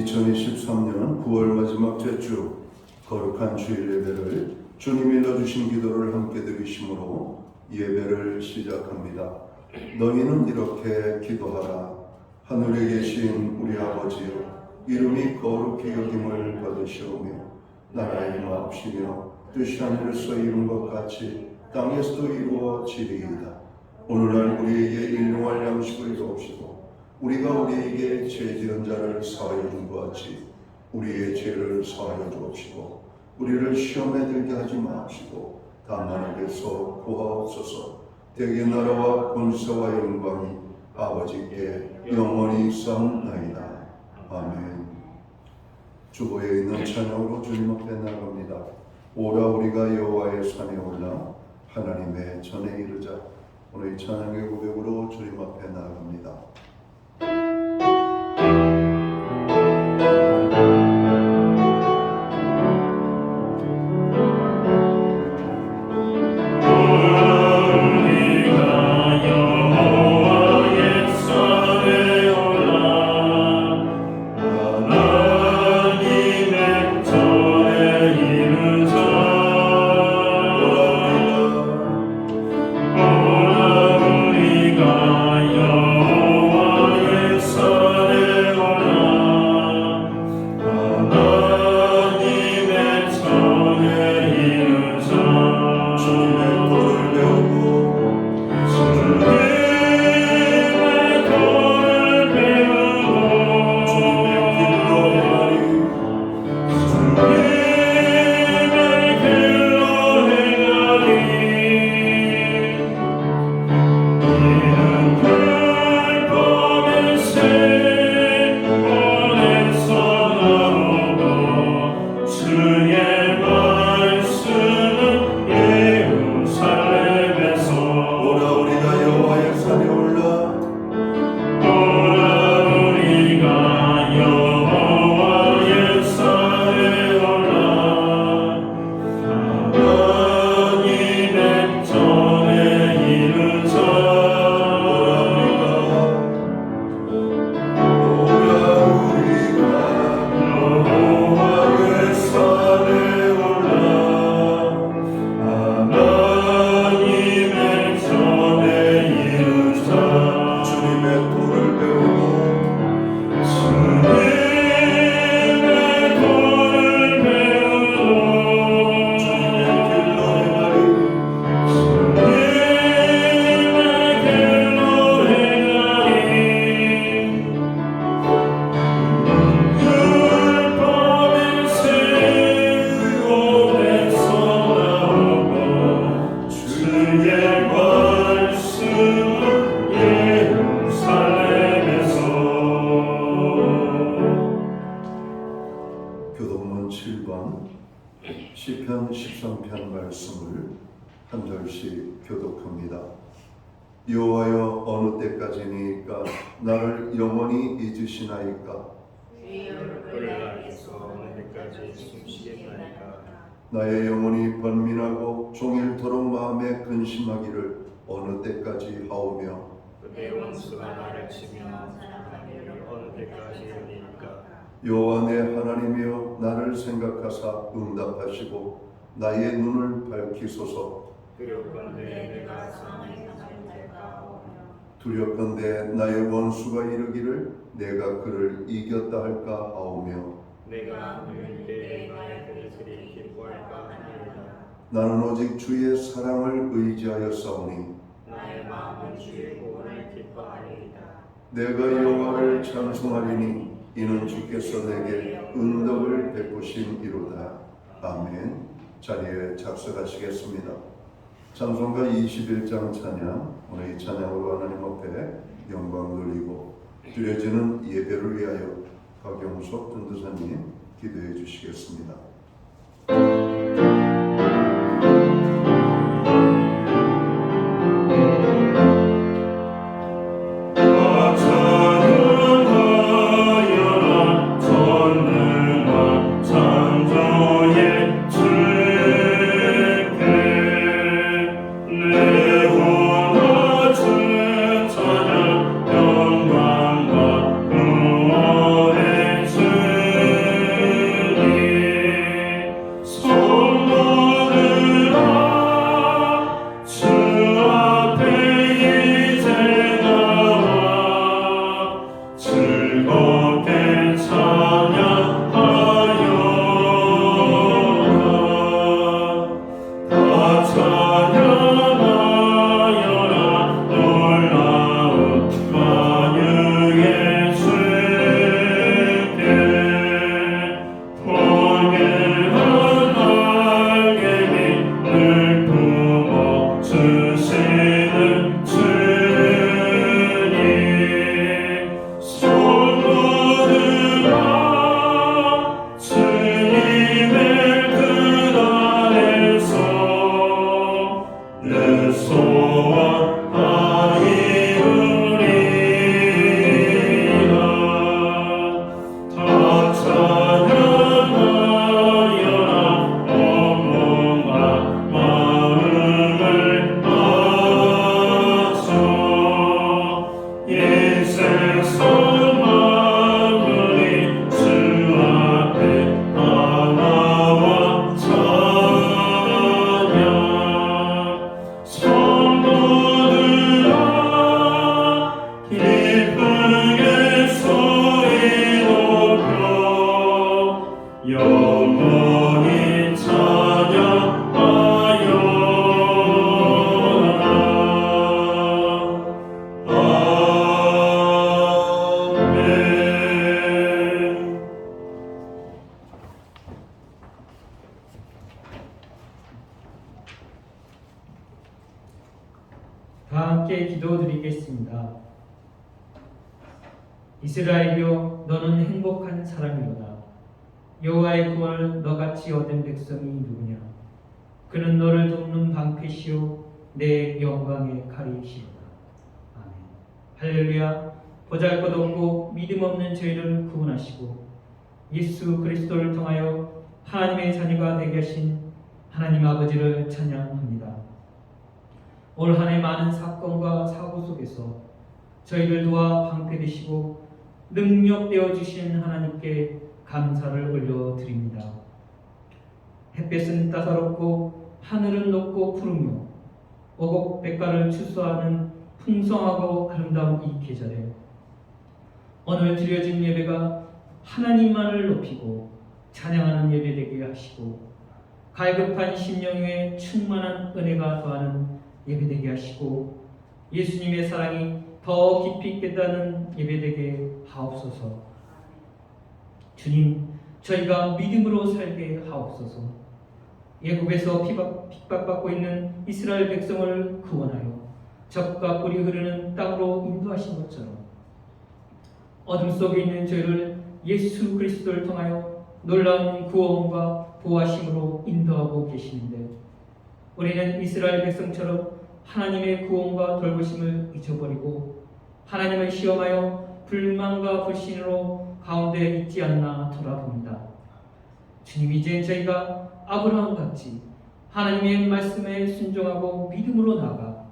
2023년 9월 마지막 주 거룩한 주일 예배를 주님이 넣어주신 기도를 함께 드리심으로 예배를 시작합니다. 너희는 이렇게 기도하라. 하늘에 계신 우리 아버지여, 이름이 거룩히 여김을 받으시오며 나라의 마옵시며 뜻이 하늘에서 이룬 것 같이 땅에서도 이루어지리이다. 오늘날 우리에게 일용할 양식을 주옵시고 우리가 우리에게 죄 지은 자를 사하여 준 것 같이 우리의 죄를 사하여 주옵시고 우리를 시험에 들게 하지 마옵시고 다만 악에서 구하옵소서. 대개 나라와 권세와 영광이 아버지께 영원히 있사옵나이다. 아멘. 주보에 있는 찬양으로 주님 앞에 나갑니다. 오라 우리가 여호와의 산에 올라 하나님의 전에 이르자. 오늘 이 찬양의 고백으로 주님 앞에 나갑니다. 교독문 7번 시편 13편 말씀을 한 절씩 교독합니다. 여호와여, 어느 때까지니까 나를 영원히 잊으시나이까? 어느 때까지 숨쉬겠나이까? 나의 영혼이 번민하고 종일토록 마음에 근심하기를 어느 때까지 하오며 내 원수가 나를 치며 사랑하기를 어느 때까지 하리이까? 여호와 내 하나님이여, 나를 생각하사 응답하시고 나의 눈을 밝히소서. 두렵건대 내가 사망의 사자를 될까 하오며 두렵건대 나의 원수가 이르기를 내가 그를 이겼다 할까 하오며 내가 누릴 때 나의 그릇들이 기뻐할까 하니이다. 나는 오직 주의 사랑을 의지하여 싸우니 나의 마음은 주의 구원을 기뻐하리이다. 내가 여호와를 찬송하리니 이는 주께서 내게 은덕을 베푸심이로다. 아멘. 자리에 작석하시겠습니다. 찬송가 21장 찬양, 오늘 이 찬양으로 하나님 앞에 영광 돌리고 드려지는 예배를 위하여 박영석 전도사님 기도해 주시겠습니다. 영광과 구원의 주 영원히 찬양하여라. 아멘. 다 함께 기도드리겠습니다. 이스라엘이여, 너는 행복한 사람이로다. 여호와의 구원을 너같이 얻은 백성이 누구냐? 그는 너를 돕는 방패시요 내 영광의 칼이시로다. 아멘. 할렐루야. 보잘것없고 믿음 없는 저희를 구원하시고 예수 그리스도를 통하여 하나님의 자녀가 되게 하신 하나님 아버지를 찬양합니다. 올 한 해 많은 사건과 사고 속에서 저희를 도와 방패 되시고 능력되어 주신 하나님께 감사를 올려드립니다. 햇볕은 따사롭고 하늘은 높고 푸르며 오곡백과를 추수하는 풍성하고 아름다운 이 계절에 오늘 드려진 예배가 하나님만을 높이고 찬양하는 예배 되게 하시고 갈급한 심령 위에 충만한 은혜가 더하는 예배 되게 하시고 예수님의 사랑이 더 깊이 깨닫는 예배 되게 하옵소서. 주님, 저희가 믿음으로 살게 하옵소서. 애굽에서 핍박받고 있는 이스라엘 백성을 구원하여 젖과 꿀이 흐르는 땅으로 인도하신 것처럼 어둠 속에 있는 저희를 예수 그리스도를 통하여 놀라운 구원과 보호하심으로 인도하고 계시는데 우리는 이스라엘 백성처럼 하나님의 구원과 돌보심을 잊어버리고 하나님을 시험하여 불만과 불신으로 가운데 있지 않나 돌아봅니다. 주님, 이제 저희가 아브라함같이 하나님의 말씀에 순종하고 믿음으로 나아가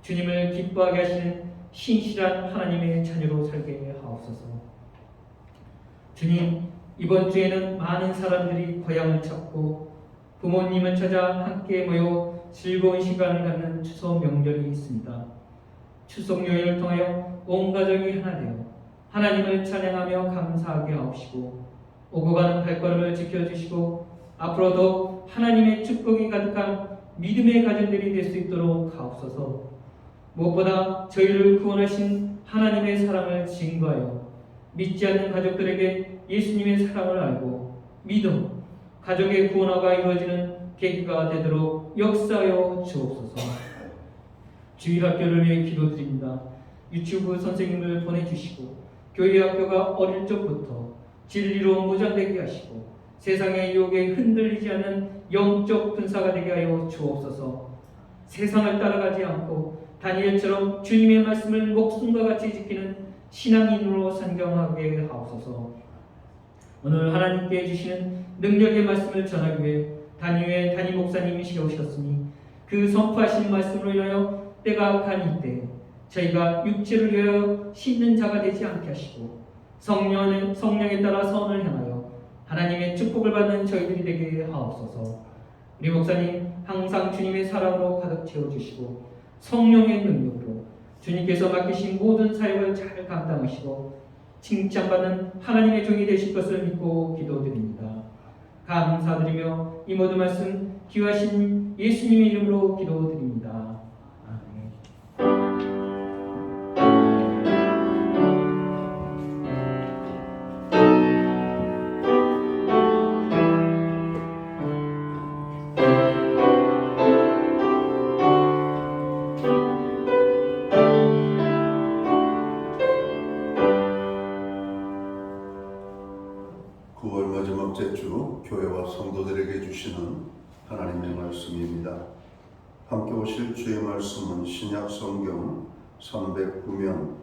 주님을 기뻐하게 하시는 신실한 하나님의 자녀로 살게 하옵소서. 주님, 이번 주에는 많은 사람들이 고향을 찾고 부모님을 찾아 함께 모여 즐거운 시간을 갖는 추석 명절이 있습니다. 추석 요일을 통하여 온 가족이 하나 되어 하나님을 찬양하며 감사하게 하옵시고 오고 가는 발걸음을 지켜주시고 앞으로도 하나님의 축복이 가득한 믿음의 가정들이 될 수 있도록 하옵소서. 무엇보다 저희를 구원하신 하나님의 사랑을 증거하여 믿지 않는 가족들에게 예수님의 사랑을 알고 믿음, 가족의 구원화가 이루어지는 계기가 되도록 역사하여 주옵소서. 주일학교를 위해 기도드립니다. 유치부 선생님을 보내주시고 교회 학교가 어릴 적부터 진리로 무장되게 하시고 세상의 유혹에 흔들리지 않는 영적 군사가 되게 하여 주옵소서. 세상을 따라가지 않고 다니엘처럼 주님의 말씀을 목숨과 같이 지키는 신앙인으로 선경하게 하옵소서. 오늘 하나님께 주시는 능력의 말씀을 전하기 위해 단위의 단위 목사님이 세우셨으니 그 선포하신 말씀으로 인하여 때가 간 이때 저희가 육체를 위하여 씻는 자가 되지 않게 하시고 성령에 따라 선을 향하여 하나님의 축복을 받는 저희들이 되게 하옵소서. 우리 목사님 항상 주님의 사랑으로 가득 채워주시고 성령의 능력으로 주님께서 맡기신 모든 사역을 잘 감당하시고 칭찬받는 하나님의 종이 되실 것을 믿고 기도드립니다. 감사드리며 이 모든 말씀 귀하신 예수님의 이름으로 기도드립니다. 아멘. 9월 마지막 주 교회와 성도들에게 주시는 하나님의 말씀입니다. 함께 오실 주의 말씀은 신약성경 309면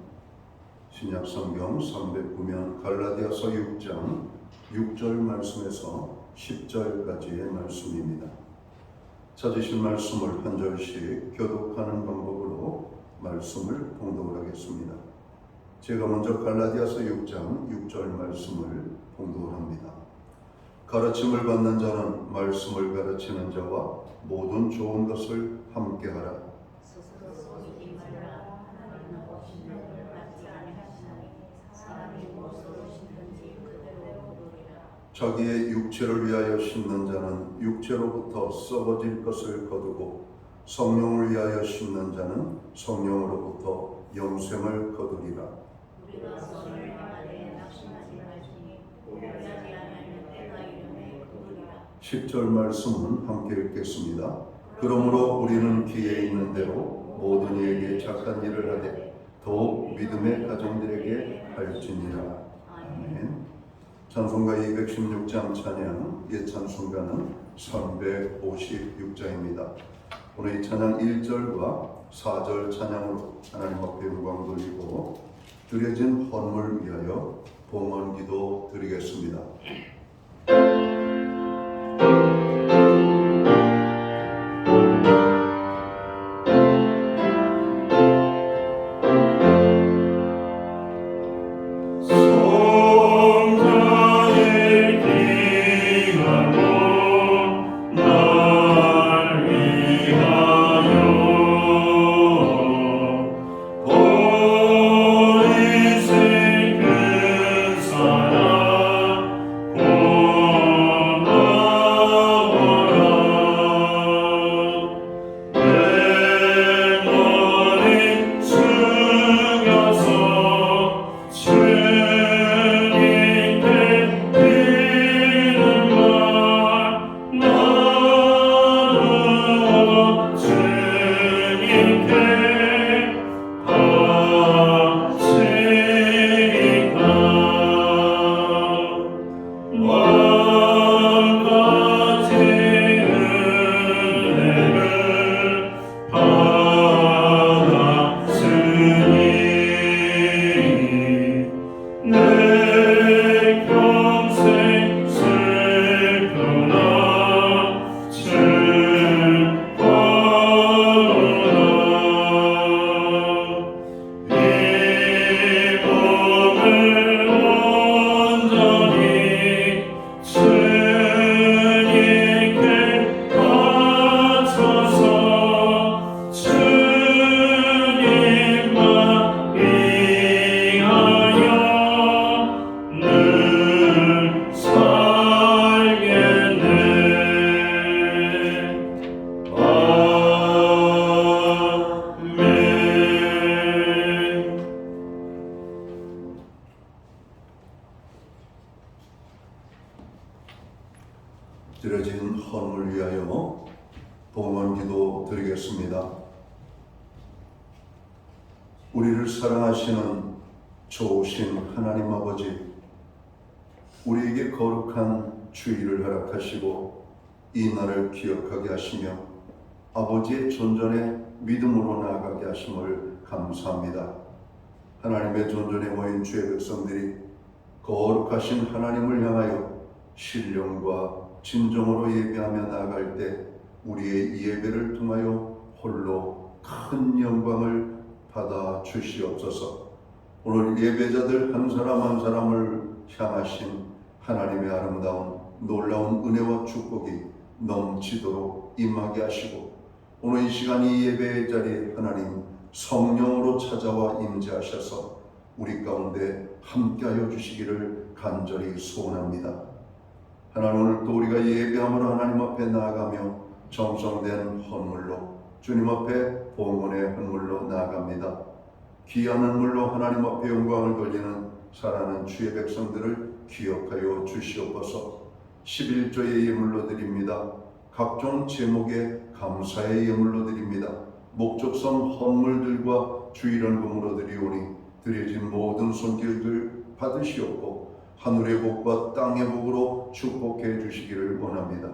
갈라디아서 6장 6절 말씀에서 10절까지의 말씀입니다. 찾으신 말씀을 한 절씩 교독하는 방법으로 말씀을 봉독을 하겠습니다. 제가 먼저 갈라디아서 6장 6절 말씀을 봉독을 합니다. 가르침을 받는 자는 말씀을 가르치는 자와 모든 좋은 것을 함께하라. 자기의 육체를 위하여 심는 자는 육체로부터 썩어질 것을 거두고 성령을 위하여 심는 자는 성령으로부터 영생을 거두리라. 우리가 선을 향하되 낙심하지 말지니 포기하지 아니하면 때가 이르매 거두리라. 10절 말씀은 함께 읽겠습니다. 그러므로 우리는 기에 있는 대로 모든 이에게 착한 일을 하되 더욱 믿음의 가정들에게 할지니라. 아멘. 찬송가 216장 찬양, 옛 찬송가는 356장입니다. 오늘 이 찬양 1절과 4절 찬양으로 하나님 앞에 영광 돌리고 드려진 헌물 위하여 봉헌 기도 드리겠습니다. 드려진 헌물 위하여 봉헌 기도 드리겠습니다. 우리를 사랑하시는 좋으신 하나님 아버지, 우리에게 거룩한 주일을 허락하시고 이 날을 기억하게 하시며 아버지의 존전에 믿음으로 나아가게 하심을 감사합니다. 하나님의 존전에 모인 주의 백성들이 거룩하신 하나님을 향하여 신령과 진정으로 예배하며 나아갈 때 우리의 이 예배를 통하여 홀로 큰 영광을 받아 주시옵소서. 오늘 예배자들 한 사람 한 사람을 향하신 하나님의 아름다운 놀라운 은혜와 축복이 넘치도록 임하게 하시고 오늘 이 시간 이 예배의 자리에 하나님 성령으로 찾아와 임재하셔서 우리 가운데 함께하여 주시기를 간절히 소원합니다. 하나님, 오늘 또 우리가 예배함으로 하나님 앞에 나아가며 정성된 헌물로 주님 앞에 봉헌의 헌물로 나아갑니다. 귀한 헌물로 하나님 앞에 영광을 돌리는 사랑하는 주의 백성들을 기억하여 주시옵소서. 11조의 예물로 드립니다. 각종 제목의 감사의 예물로 드립니다. 목적성 헌물들과 주일헌금으로 드리오니 드려진 모든 손길들 받으시옵고 하늘의 복과 땅의 복으로 축복해 주시기를 원합니다.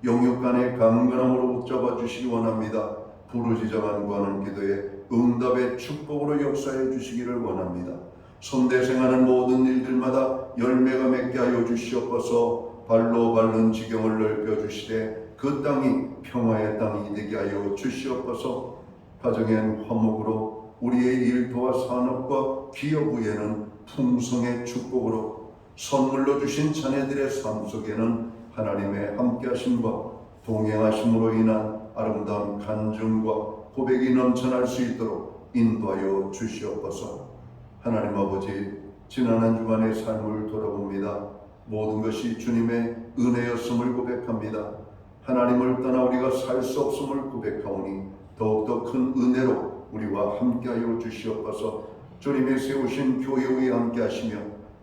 영육간의 강건함으로 붙잡아 주시기 원합니다. 부르짖어만 구하는 기도에 응답의 축복으로 역사해 주시기를 원합니다. 손대생하는 모든 일들마다 열매가 맺게 하여 주시옵소서. 발로 밟는 지경을 넓혀 주시되 그 땅이 평화의 땅이 되게 하여 주시옵소서. 가정엔 화목으로 우리의 일터와 산업과 기업 위에는 풍성의 축복으로 선물로 주신 자녀들의 삶 속에는 하나님의 함께하심과 동행하심으로 인한 아름다운 간증과 고백이 넘쳐날 수 있도록 인도하여 주시옵소서. 하나님 아버지, 지난 한 주간의 삶을 돌아봅니다. 모든 것이 주님의 은혜였음을 고백합니다. 하나님을 떠나 우리가 살 수 없음을 고백하오니 더욱더 큰 은혜로 우리와 함께하여 주시옵소서. 주님이 세우신 교회에 함께하시며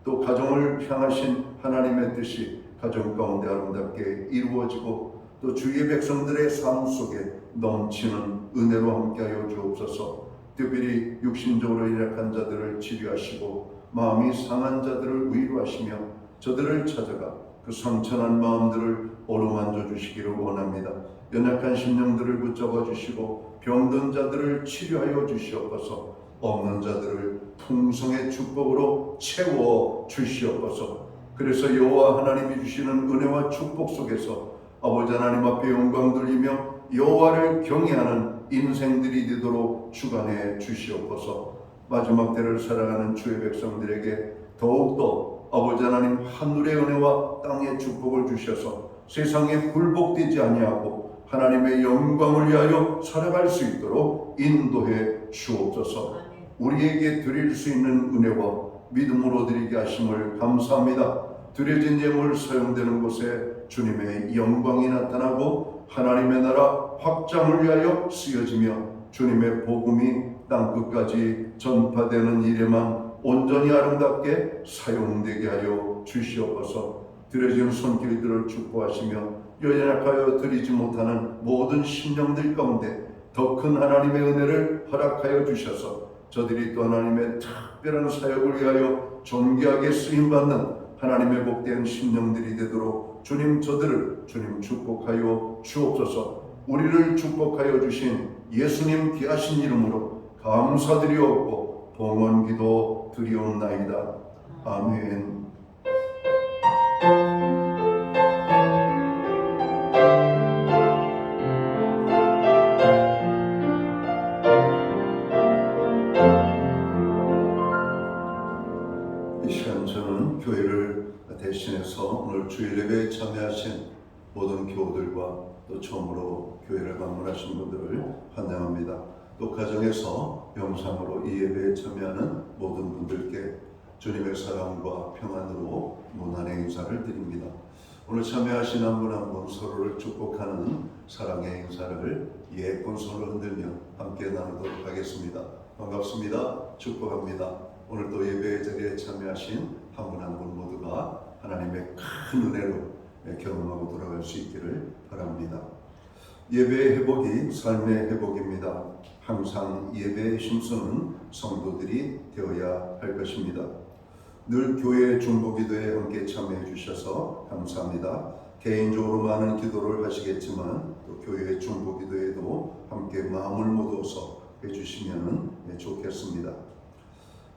또 가정을 향하신 하나님의 뜻이 가정 가운데 아름답게 이루어지고 또 주의 백성들의 삶 속에 넘치는 은혜로 함께하여 주옵소서. 특별히 육신적으로 연약한 자들을 치료하시고 마음이 상한 자들을 위로하시며 저들을 찾아가 그 상처난 마음들을 어루만져 주시기를 원합니다. 연약한 심령들을 붙잡아 주시고 병든 자들을 치료하여 주시옵소서. 없는 자들을 풍성의 축복으로 채워 주시옵소서. 그래서 여호와 하나님이 주시는 은혜와 축복 속에서 아버지 하나님 앞에 영광 돌리며 여호와를 경외하는 인생들이 되도록 주관해 주시옵소서. 마지막 때를 살아가는 주의 백성들에게 더욱더 아버지 하나님 하늘의 은혜와 땅의 축복을 주셔서 세상에 굴복되지 아니하고 하나님의 영광을 위하여 살아갈 수 있도록 인도해 주옵소서. 우리에게 드릴 수 있는 은혜와 믿음으로 드리게 하심을 감사합니다. 드려진 예물 사용되는 곳에 주님의 영광이 나타나고 하나님의 나라 확장을 위하여 쓰여지며 주님의 복음이 땅끝까지 전파되는 일에만 온전히 아름답게 사용되게 하여 주시옵소서. 드려진 손길들을 축복하시며 연약하여 드리지 못하는 모든 심령들 가운데 더 큰 하나님의 은혜를 허락하여 주셔서 저들이 또 하나님의 특별한 사역을 위하여 존귀하게 쓰임받는 하나님의 복된 심령들이 되도록 주님 저들을 주님 축복하여 주옵소서. 우리를 축복하여 주신 예수님 귀하신 이름으로 감사드리옵고 봉헌 기도 드리옵나이다. 아멘. 이 시간 저는 교회를 대신해서 오늘 주일 예배에 참여하신 모든 교우들과 또 처음으로 교회를 방문하신 분들을 환영합니다. 또 가정에서 영상으로 이 예배에 참여하는 모든 분들께 주님의 사랑과 평안으로 문안의 인사를 드립니다. 오늘 참여하신 한 분 한 분 서로를 축복하는 사랑의 인사를 예쁜 손을 흔들며 함께 나누도록 하겠습니다. 반갑습니다. 축복합니다. 오늘 또 예배 자리에 참여하신 한 분 한 분 모두가 하나님의 큰 은혜로 경험하고 돌아갈 수 있기를 바랍니다. 예배의 회복이 삶의 회복입니다. 항상 예배에 힘쓰는 성도들이 되어야 할 것입니다. 늘 교회 중보기도에 함께 참여해 주셔서 감사합니다. 개인적으로 많은 기도를 하시겠지만 또 교회 중보기도에도 함께 마음을 모아서 해주시면 좋겠습니다.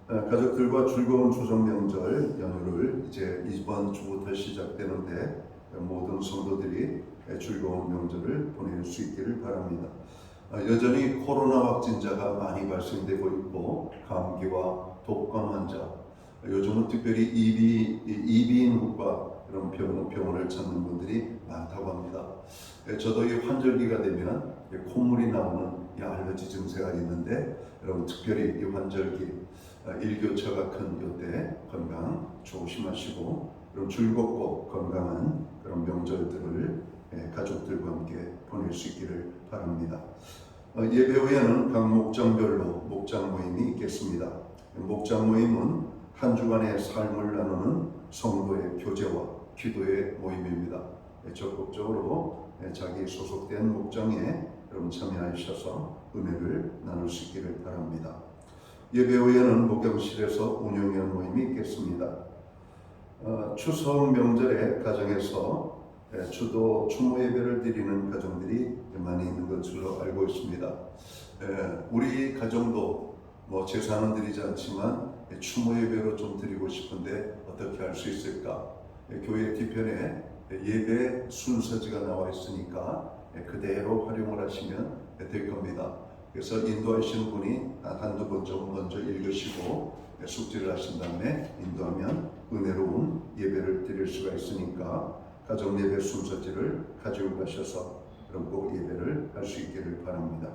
가족들과 즐거운 추석 명절 연휴를 이제 이번 주부터 시작되는데 모든 성도들이 즐거운 명절을 보낼 수 있기를 바랍니다. 여전히 코로나 확진자가 많이 발생되고 있고 감기와 독감 환자, 요즘은 특별히 이비인후과 이런 병원을 찾는 분들이 많다고 합니다. 저도 이 환절기가 되면 콧물이 나오는 이 알러지 증세가 있는데 여러분 특별히 이 환절기 일교차가 큰 이때 건강 조심하시고 그럼 즐겁고 건강한 그런 명절들을 가족들과 함께 보낼 수 있기를 바랍니다. 예배 후에는 각 목장별로 목장 모임이 있겠습니다. 목장 모임은 한 주간의 삶을 나누는 성도의 교제와 기도의 모임입니다. 적극적으로 자기 소속된 목장에 여러분 참여하셔서 은혜를 나눌 수 있기를 바랍니다. 예배 후에는 목욕실에서 운영위원 모임이 있겠습니다. 추석 명절에 가정에서 주도 추모 예배를 드리는 가정들이 많이 있는 것으로 알고 있습니다. 우리 가정도 제사는 드리지 않지만 추모 예배로 좀 드리고 싶은데 어떻게 할 수 있을까? 교회 뒤편에 예배 순서지가 나와 있으니까 그대로 활용을 하시면 될 겁니다. 그래서 인도하시는 분이 한두 번 좀 먼저 읽으시고 숙지를 하신 다음에 인도하면 은혜로운 예배를 드릴 수가 있으니까 가정 예배 순서지를 가지고 가셔서 그럼 꼭 예배를 할 수 있기를 바랍니다.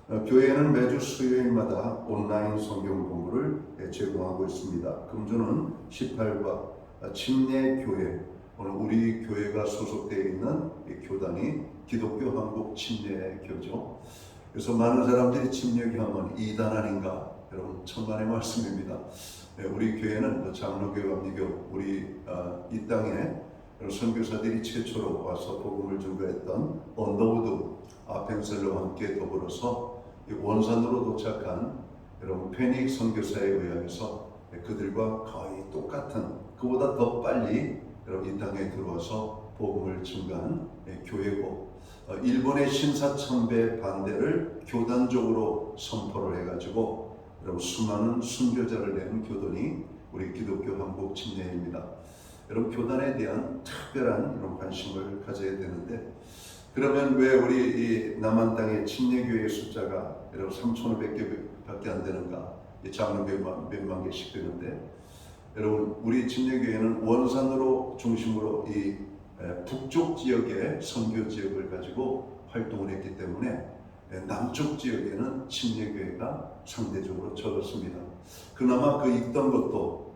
교회는 매주 수요일마다 온라인 성경 공부를 제공하고 있습니다. 금주는 18과 침례교회, 오늘 우리 교회가 소속되어 있는 이 교단이 기독교 한국 침례교죠. 그래서 많은 사람들이 침례교 하면 이단 아닌가? 여러분 천만의 말씀입니다. 우리 교회는 장로교, 감리교, 우리 이 땅에 선교사들이 최초로 와서 복음을 전가했던 언더우드 아펜셀러와 함께 더불어서 원산으로 도착한 여러분 페닉 선교사에 의하여서 그들과 거의 똑같은, 그보다 더 빨리 여러분 이 땅에 들어와서 복음을 증가한 교회고, 일본의 신사참배 반대를 교단적으로 선포를 해가지고 여러분 수많은 순교자를 낸 교단이 우리 기독교 한국 침례입니다. 여러분 교단에 대한 특별한 이런 관심을 가져야 되는데, 그러면 왜 우리 이 남한 땅의 침례교회 숫자가 여러분 3,500개밖에 안 되는가? 장로교회만 몇만 개씩 되는데, 여러분 우리 침례교회는 원산으로 중심으로 이 북쪽 지역의 선교 지역을 가지고 활동을 했기 때문에 남쪽 지역에는 침례교회가 상대적으로 적었습니다. 그나마 그 있던 것도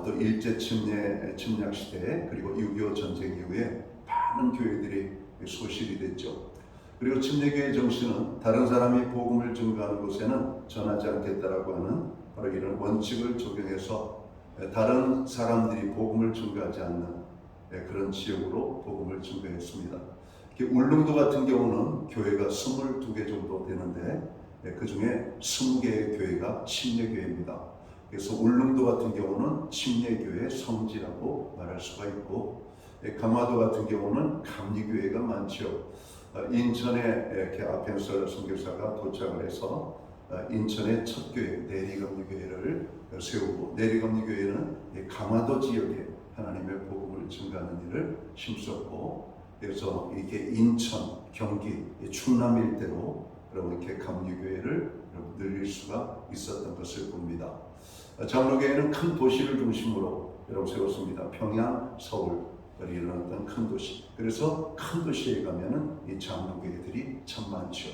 또 일제 침략 시대에, 그리고 6.25 전쟁 이후에 많은 교회들이 소실이 됐죠. 그리고 침례교회 정신은 다른 사람이 복음을 증거하는 곳에는 전하지 않겠다라고 하는 바로 이런 원칙을 적용해서 다른 사람들이 복음을 증거하지 않는 그런 지역으로 복음을 증거했습니다. 울릉도 같은 경우는 교회가 22개 정도 되는데 그 중에 20개의 교회가 침례교회입니다. 그래서 울릉도 같은 경우는 침례교회 성지라고 말할 수가 있고, 강화도 같은 경우는 감리교회가 많죠. 인천에 이렇게 아펜셀러 선교사가 도착을 해서 인천의 첫 교회 내리감리교회를 세우고, 내리감리교회는 강화도 지역에 하나님의 복음을 증거하는 일을 힘썼고, 그래서 이게 인천, 경기, 충남 일대로 여러분 이렇게 감리교회를 늘릴 수가 있었던 것을 봅니다. 장로교회는 큰 도시를 중심으로 여러분 세웠습니다. 평양, 서울 이런 어떤 큰 도시. 그래서 큰 도시에 가면은 이 장로교회들이 참 많죠.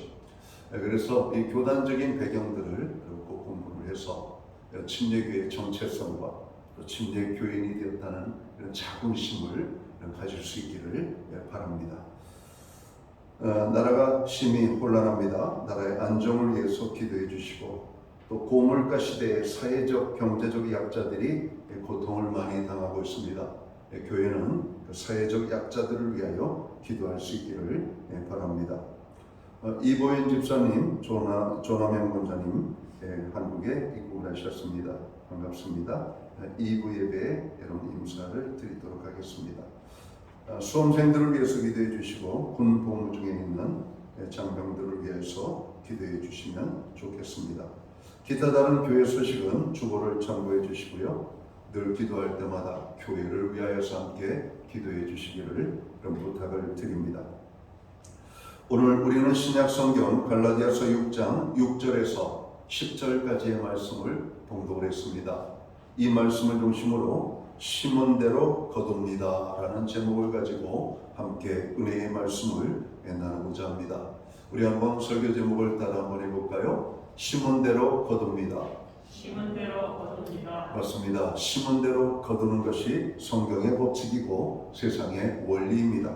그래서 이 교단적인 배경들을 꼭 공부를 해서 침례교회의 정체성과 또 침례교인이 되었다는 이런 자긍심을 가질 수 있기를 바랍니다. 나라가 심히 혼란합니다. 나라의 안정을 위해서 기도해 주시고, 또 고물가 시대에 사회적, 경제적 약자들이 고통을 많이 당하고 있습니다. 교회는 그 사회적 약자들을 위하여 기도할 수 있기를 바랍니다. 이보현 집사님, 조남현 권사님 한국에 입국을 하셨습니다. 반갑습니다. 2부 예배에 여러분 인사를 드리도록 하겠습니다. 수험생들을 위해서 기도해 주시고, 군 복무 중에 있는 장병들을 위해서 기도해 주시면 좋겠습니다. 기타 다른 교회 소식은 주보를 참고해 주시고요. 늘 기도할 때마다 교회를 위하여서 함께 기도해 주시기를 부탁을 드립니다. 오늘 우리는 신약 성경 갈라디아서 6장 6절에서 10절까지의 말씀을 봉독을 했습니다. 이 말씀을 중심으로 심은 대로 거둡니다 라는 제목을 가지고 함께 은혜의 말씀을 나누고자 합니다. 우리 한번 설교 제목을 따라 한번 해볼까요? 심은 대로 거둡니다. 심은 대로 거둡니다. 맞습니다. 심은 대로 거두는 것이 성경의 법칙이고 세상의 원리입니다.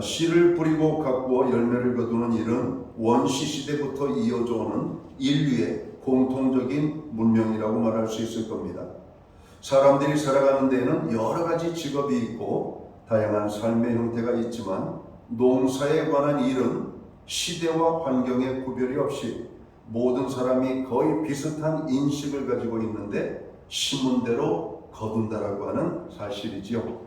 씨를 뿌리고 가꾸어 열매를 거두는 일은 원시 시대부터 이어져 오는 인류의 공통적인 문명이라고 말할 수 있을 겁니다. 사람들이 살아가는 데에는 여러 가지 직업이 있고 다양한 삶의 형태가 있지만, 농사에 관한 일은 시대와 환경의 구별이 없이 모든 사람이 거의 비슷한 인식을 가지고 있는데 심은 대로 거둔다라고 하는 사실이지요.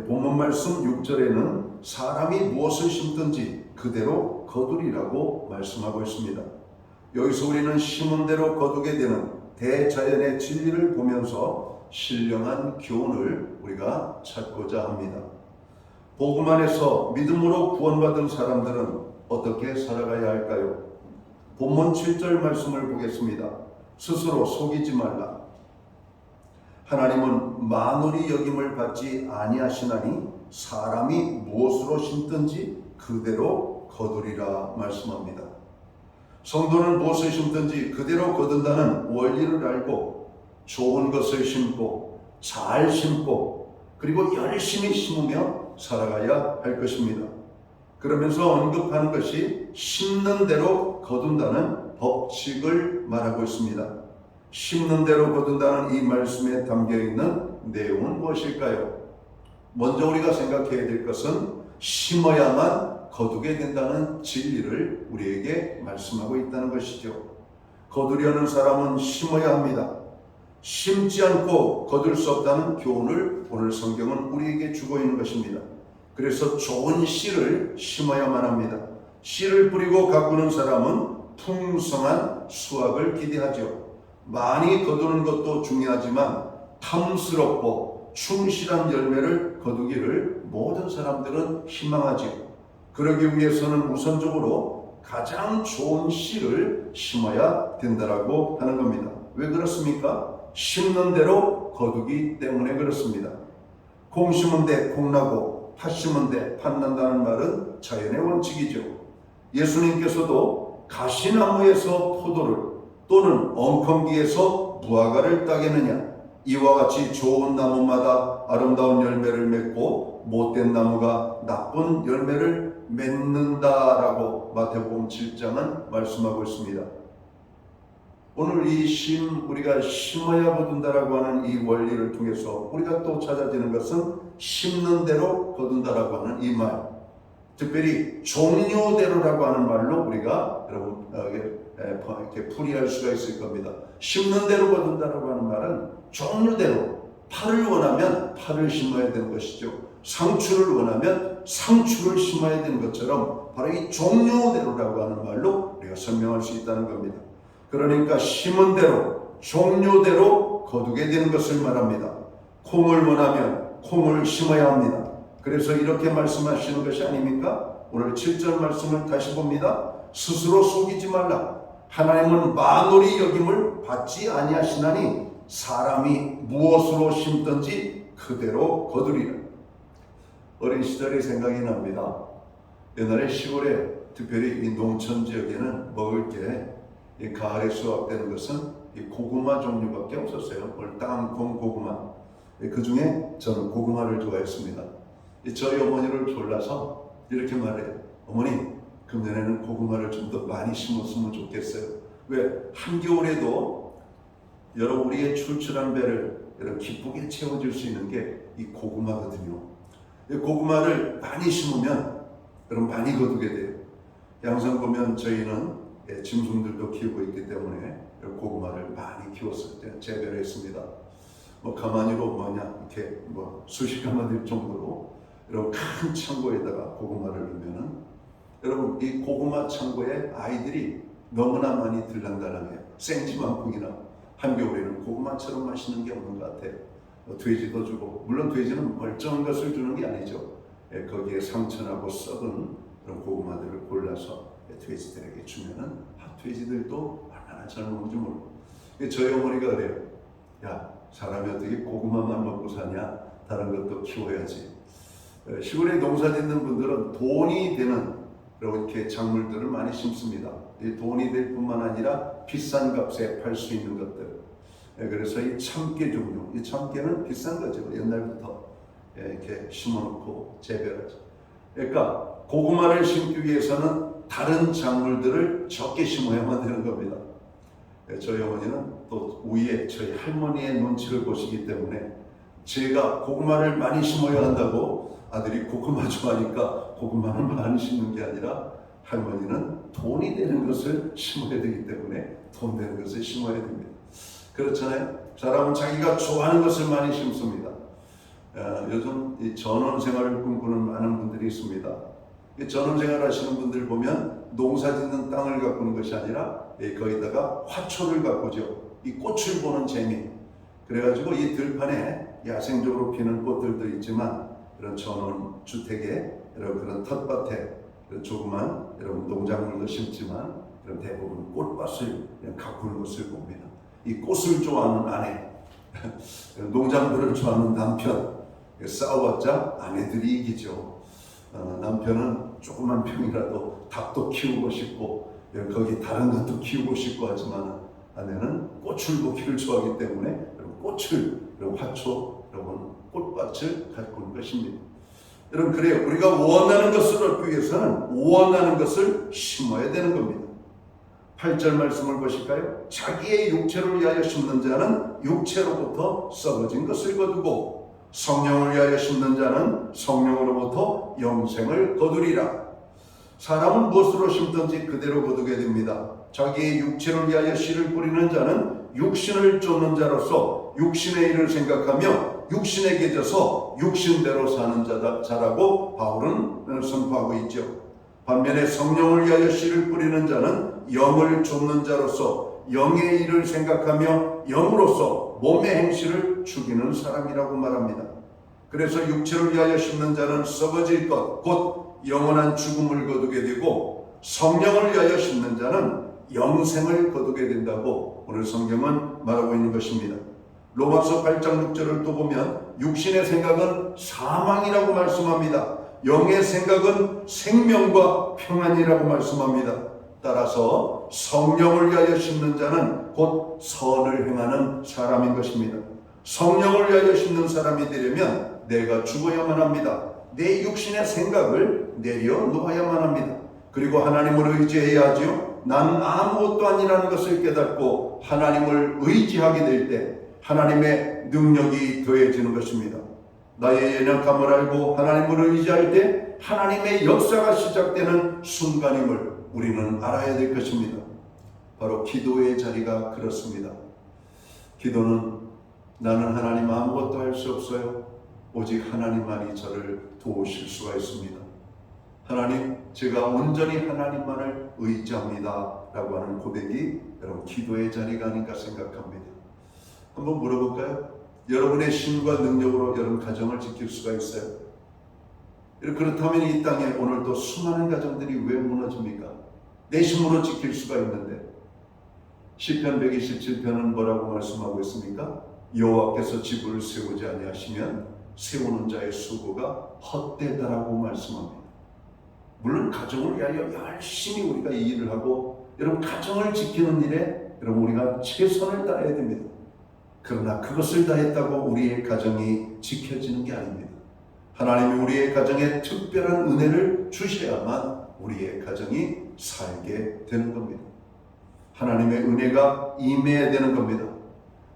본문 말씀 6절에는 사람이 무엇을 심든지 그대로 거두리라고 말씀하고 있습니다. 여기서 우리는 심은 대로 거두게 되는 대자연의 진리를 보면서 신령한 교훈을 우리가 찾고자 합니다. 복음 안에서 믿음으로 구원받은 사람들은 어떻게 살아가야 할까요? 본문 7절 말씀을 보겠습니다. 스스로 속이지 말라. 하나님은 만홀히 여김을 받지 아니하시나니 사람이 무엇으로 심든지 그대로 거두리라 말씀합니다. 성도는 무엇을 심든지 그대로 거둔다는 원리를 알고 좋은 것을 심고 잘 심고 그리고 열심히 심으며 살아가야 할 것입니다. 그러면서 언급하는 것이 심는 대로 거둔다는 법칙을 말하고 있습니다. 심는 대로 거둔다는 이 말씀에 담겨 있는 내용은 무엇일까요? 먼저 우리가 생각해야 될 것은 심어야만 거두게 된다는 진리를 우리에게 말씀하고 있다는 것이죠. 거두려는 사람은 심어야 합니다. 심지 않고 거둘 수 없다는 교훈을 오늘 성경은 우리에게 주고 있는 것입니다. 그래서 좋은 씨를 심어야만 합니다. 씨를 뿌리고 가꾸는 사람은 풍성한 수확을 기대하죠. 많이 거두는 것도 중요하지만 탐스럽고 충실한 열매를 거두기를 모든 사람들은 희망하죠. 그러기 위해서는 우선적으로 가장 좋은 씨를 심어야 된다라고 하는 겁니다. 왜 그렇습니까? 심는 대로 거두기 때문에 그렇습니다. 콩 심은 데 콩 나고 팥 심은 데 팥 난다는 말은 자연의 원칙이죠. 예수님께서도 가시나무에서 포도를 또는 엉겅기에서 무화과를 따겠느냐, 이와 같이 좋은 나무마다 아름다운 열매를 맺고 못된 나무가 나쁜 열매를 맺는다라고 마태복음 7장은 말씀하고 있습니다. 오늘 우리가 심어야 거둔다라고 하는 이 원리를 통해서 우리가 또 찾아지는 것은 심는 대로 거둔다라고 하는 이 말, 특별히 종류대로라고 하는 말로 우리가 여러분 이렇게 풀이할 수가 있을 겁니다. 심는 대로 거둔다라고 하는 말은 종류대로, 파를 원하면 파를 심어야 되는 것이죠. 상추를 원하면 상추를 심어야 되는 것처럼 바로 이 종류대로라고 하는 말로 우리가 설명할 수 있다는 겁니다. 그러니까 심은 대로, 종류대로 거두게 되는 것을 말합니다. 콩을 원하면 콩을 심어야 합니다. 그래서 이렇게 말씀하시는 것이 아닙니까? 오늘 7절 말씀을 다시 봅니다. 스스로 속이지 말라. 하나님은 만홀히 여김을 받지 아니하시나니 사람이 무엇으로 심든지 그대로 거두리라. 어린 시절의 생각이 납니다. 옛날에 시골에 특별히 이 농촌 지역에는 먹을 게 이 가을에 수확되는 것은 이 고구마 종류밖에 없었어요. 땅콩 고구마. 그 중에 저는 고구마를 좋아했습니다. 저희 어머니를 졸라서 이렇게 말해요. 어머니, 금년에는 고구마를 좀 더 많이 심었으면 좋겠어요. 왜? 한겨울에도 여러분 우리의 출출한 배를 여러분 기쁘게 채워줄 수 있는 게 이 고구마거든요. 고구마를 많이 심으면 여러분 많이 거두게 돼요. 양산 보면 저희는 짐승들도 키우고 있기 때문에 고구마를 많이 키웠을 때 재배를 했습니다. 가마니로 이렇게 수십 가마 될 정도로 여러분 큰 창고에다가 고구마를 넣으면은 여러분 이 고구마 창고에 아이들이 너무나 많이 들랑달랑해요. 생지만풍이나 한겨울에는 고구마처럼 맛있는 게 없는 것 같아요. 돼지도 주고, 물론 돼지는 멀쩡한 것을 주는 게 아니죠. 거기에 상처나고 썩은 그런 고구마들을 골라서 돼지들에게 주면은 돼지들도 얼마나 잘 먹는지 모르고. 저희 어머니가 그래요. 야, 사람이 어떻게 고구마만 먹고 사냐? 다른 것도 키워야지. 시골에 농사 짓는 분들은 돈이 되는 이렇게 작물들을 많이 심습니다. 돈이 될 뿐만 아니라 비싼 값에 팔 수 있는 것들. 그래서 이 참깨 종류, 이 참깨는 비싼 거죠. 옛날부터 이렇게 심어놓고 재배하죠. 그러니까 고구마를 심기 위해서는 다른 작물들을 적게 심어야만 되는 겁니다. 저희 어머니는 또 위에 저희 할머니의 눈치를 보시기 때문에 제가 고구마를 많이 심어야 한다고 아들이 고구마 좋아하니까 고구마는 많이 심는 게 아니라 할머니는 돈이 되는 것을 심어야 되기 때문에 돈 되는 것을 심어야 됩니다. 그렇잖아요. 사람은 자기가 좋아하는 것을 많이 심습니다. 요즘 이 전원생활을 꿈꾸는 많은 분들이 있습니다. 전원생활 하시는 분들 보면 농사 짓는 땅을 가꾸는 것이 아니라 거기다가 화초를 가꾸죠. 이 꽃을 보는 재미. 그래가지고 이 들판에 야생적으로 피는 꽃들도 있지만 그런 전원주택에 여러분 그런 텃밭에 조그만 여러분 농작물도 심지만 그런 대부분 꽃밭을 가꾸는 것을 봅니다. 이 꽃을 좋아하는 아내, 농작물을 좋아하는 남편, 싸워봤자 아내들이 이기죠. 남편은 조그만 평이라도 닭도 키우고 싶고 거기 다른 것도 키우고 싶고 하지만 아내는 꽃을 먹기를 좋아하기 때문에 꽃을 화초 꽃밭을 가꾸는 것입니다. 여러분, 그래요. 우리가 원하는 것을 얻기 위해서는 원하는 것을 심어야 되는 겁니다. 8절 말씀을 보실까요? 자기의 육체를 위하여 심는 자는 육체로부터 썩어진 것을 거두고 성령을 위하여 심는 자는 성령으로부터 영생을 거두리라. 사람은 무엇으로 심든지 그대로 거두게 됩니다. 자기의 육체를 위하여 씨를 뿌리는 자는 육신을 쫓는 자로서 육신의 일을 생각하며 육신에게 져서 육신대로 사는 자라고 바울은 선포하고 있죠. 반면에 성령을 위하여 씨를 뿌리는 자는 영을 쫓는 자로서 영의 일을 생각하며 영으로서 몸의 행실을 죽이는 사람이라고 말합니다. 그래서 육체를 위하여 심는 자는 썩어질 것, 곧 영원한 죽음을 거두게 되고 성령을 위하여 심는 자는 영생을 거두게 된다고 오늘 성경은 말하고 있는 것입니다. 로마서 8장 6절을 또 보면 육신의 생각은 사망이라고 말씀합니다. 영의 생각은 생명과 평안이라고 말씀합니다. 따라서 성령을 위하여 심는 자는 곧 선을 행하는 사람인 것입니다. 성령을 위하여 심는 사람이 되려면 내가 죽어야만 합니다. 내 육신의 생각을 내려놓아야만 합니다. 그리고 하나님을 의지해야 하지요. 나는 아무것도 아니라는 것을 깨닫고 하나님을 의지하게 될 때 하나님의 능력이 더해지는 것입니다. 나의 연약함을 알고 하나님을 의지할 때 하나님의 역사가 시작되는 순간임을 우리는 알아야 될 것입니다. 바로 기도의 자리가 그렇습니다. 기도는 나는 하나님 아무것도 할 수 없어요. 오직 하나님만이 저를 도우실 수가 있습니다. 하나님, 제가 온전히 하나님만을 의지합니다 라고 하는 고백이 여러분 기도의 자리가 아닌가 생각합니다. 한번 물어볼까요? 여러분의 힘과 능력으로 여러분 가정을 지킬 수가 있어요? 그렇다면 이 땅에 오늘도 수많은 가정들이 왜 무너집니까? 내 힘으로 지킬 수가 있는데. 시편 127편은 뭐라고 말씀하고 있습니까? 여호와께서 집을 세우지 아니하시면 세우는 자의 수고가 헛되다라고 말씀합니다. 물론 가정을 위하여 열심히 우리가 이 일을 하고 여러분 가정을 지키는 일에 여러분 우리가 최선을 다해야 됩니다. 그러나 그것을 다했다고 우리의 가정이 지켜지는 게 아닙니다. 하나님이 우리의 가정에 특별한 은혜를 주셔야만 우리의 가정이 살게 되는 겁니다. 하나님의 은혜가 임해야 되는 겁니다.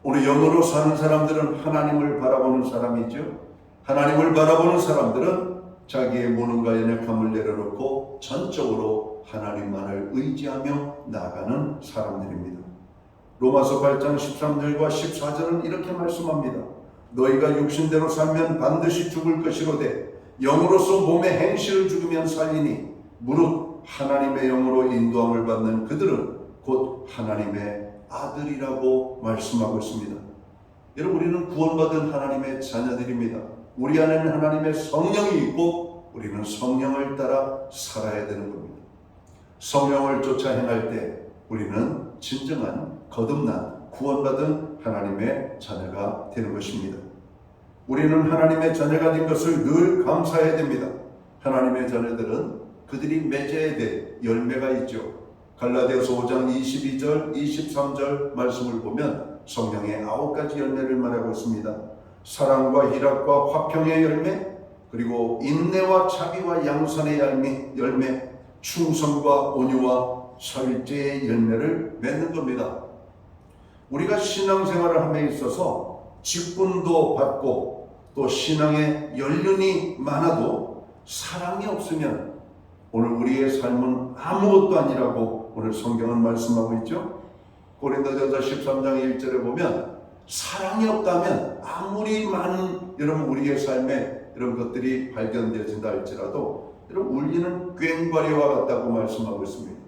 우리 영으로 사는 사람들은 하나님을 바라보는 사람이죠. 하나님을 바라보는 사람들은 자기의 무능과 연약함을 내려놓고 전적으로 하나님만을 의지하며 나아가는 사람들입니다. 로마서 8장 13절과 14절은 이렇게 말씀합니다. 너희가 육신대로 살면 반드시 죽을 것이로되 영으로서 몸의 행실을 죽이면 살리니 무릇 하나님의 영으로 인도함을 받는 그들은 곧 하나님의 아들이라고 말씀하고 있습니다. 여러분, 우리는 구원받은 하나님의 자녀들입니다. 우리 안에는 하나님의 성령이 있고 우리는 성령을 따라 살아야 되는 겁니다. 성령을 쫓아 행할 때 우리는 진정한 거듭난 구원받은 하나님의 자녀가 되는 것입니다. 우리는 하나님의 자녀가 된 것을 늘 감사해야 됩니다. 하나님의 자녀들은 그들이 맺어야 될 열매가 있죠. 갈라디아서 5장 22절, 23절 말씀을 보면 성령의 9가지 열매를 말하고 있습니다. 사랑과 희락과 화평의 열매, 그리고 인내와 자비와 양선의 열매, 충성과 온유와 절제의 열매를 맺는 겁니다. 우리가 신앙생활을 함에 있어서 직분도 받고 또 신앙의 연륜이 많아도 사랑이 없으면 오늘 우리의 삶은 아무것도 아니라고 오늘 성경은 말씀하고 있죠. 고린도전서 13장 1절에 보면 사랑이 없다면 아무리 많은 여러분 우리의 삶에 이런 것들이 발견되어진다 할지라도 여러분 울리는 꽹과리와 같다고 말씀하고 있습니다.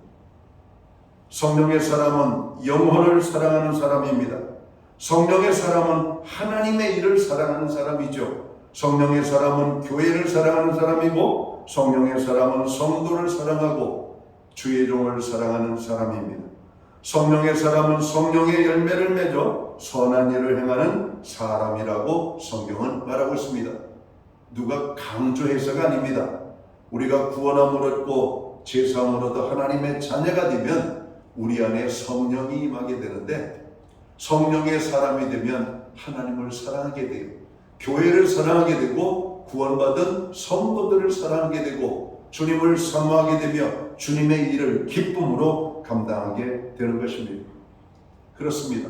성령의 사람은 영혼을 사랑하는 사람입니다. 성령의 사람은 하나님의 일을 사랑하는 사람이죠. 성령의 사람은 교회를 사랑하는 사람이고 성령의 사람은 성도를 사랑하고 주의 종을 사랑하는 사람입니다. 성령의 사람은 성령의 열매를 맺어 선한 일을 행하는 사람이라고 성경은 말하고 있습니다. 누가 강조해서가 아닙니다. 우리가 구원함을 얻고 죄사함을 얻어 하나님의 자녀가 되면 우리 안에 성령이 임하게 되는데 성령의 사람이 되면 하나님을 사랑하게 돼요. 교회를 사랑하게 되고 구원받은 성도들을 사랑하게 되고 주님을 사모하게 되며 주님의 일을 기쁨으로 감당하게 되는 것입니다. 그렇습니다.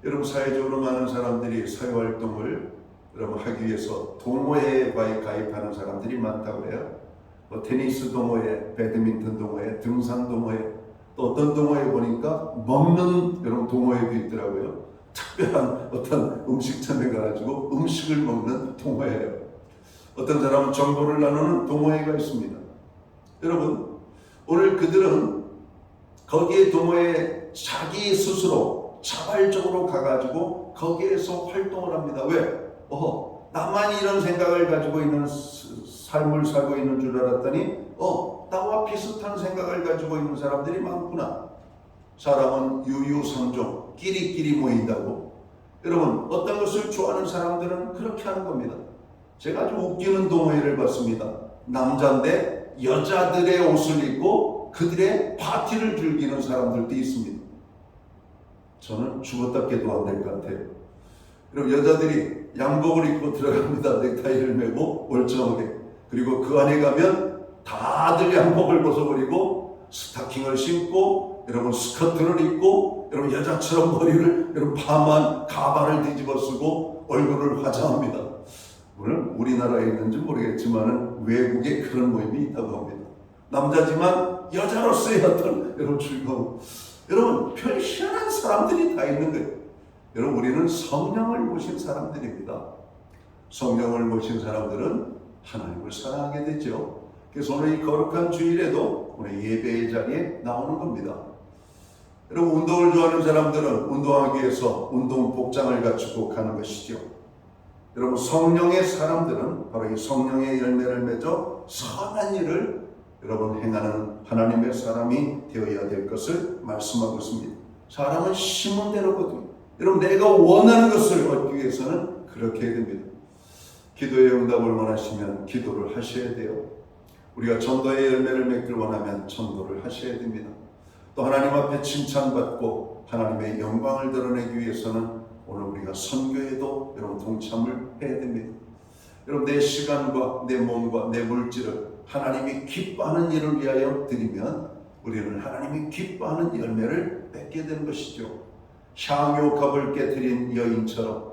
여러분, 사회적으로 많은 사람들이 사회활동을 여러분 하기 위해서 동호회에 가입하는 사람들이 많다고 해요. 뭐 테니스 동호회, 배드민턴 동호회, 등산 동호회, 또 어떤 동호회 보니까 먹는 이런 동호회도 있더라고요. 특별한 어떤 음식점에 가가지고 음식을 먹는 동호회예요. 어떤 사람은 정보를 나누는 동호회가 있습니다. 여러분, 오늘 그들은 거기에 동호회에 자기 스스로 자발적으로 가가지고 거기에서 활동을 합니다. 왜? 나만 이런 생각을 가지고 있는 삶을 살고 있는 줄 알았더니 나와 비슷한 생각을 가지고 있는 사람들이 많구나. 사람은 유유상종, 끼리끼리 모인다고. 여러분, 어떤 것을 좋아하는 사람들은 그렇게 하는 겁니다. 제가 아주 웃기는 동호회를 봤습니다. 남자인데 여자들의 옷을 입고 그들의 파티를 즐기는 사람들도 있습니다. 저는 죽었다 깨도 안 될 것 같아요. 그럼 여자들이 양복을 입고 들어갑니다. 넥타이를 메고 멀쩡하게. 그리고 그 안에 가면 다들 양복을 벗어버리고 스타킹을 신고 여러분 스커트를 입고 여러분 여자처럼 머리를 여러분 파만 가발을 뒤집어 쓰고 얼굴을 화장합니다. 물론 우리나라에 있는지 모르겠지만 외국에 그런 모임이 있다고 합니다. 남자지만 여자로서의 어떤 여러분 즐거움. 여러분 별 희한한 사람들이 다 있는 거예요. 여러분, 우리는 성령을 모신 사람들입니다. 성령을 모신 사람들은 하나님을 사랑하게 되죠. 그래서 오늘 이 거룩한 주일에도 오늘 예배의 자리에 나오는 겁니다. 여러분, 운동을 좋아하는 사람들은 운동하기 위해서 운동 복장을 갖추고 가는 것이죠. 여러분, 성령의 사람들은 바로 이 성령의 열매를 맺어 선한 일을 여러분 행하는 하나님의 사람이 되어야 될 것을 말씀하고 있습니다. 사람은 심은 대로거든요. 여러분, 내가 원하는 것을 얻기 위해서는 그렇게 해야 됩니다. 기도의 응답을 원하시면 기도를 하셔야 돼요. 우리가 전도의 열매를 맺기를 원하면 전도를 하셔야 됩니다. 또 하나님 앞에 칭찬받고 하나님의 영광을 드러내기 위해서는 오늘 우리가 선교에도 여러분 동참을 해야 됩니다. 여러분, 내 시간과 내 몸과 내 물질을 하나님이 기뻐하는 일을 위하여 드리면 우리는 하나님이 기뻐하는 열매를 맺게 되는 것이죠. 향유값을 깨뜨린 여인처럼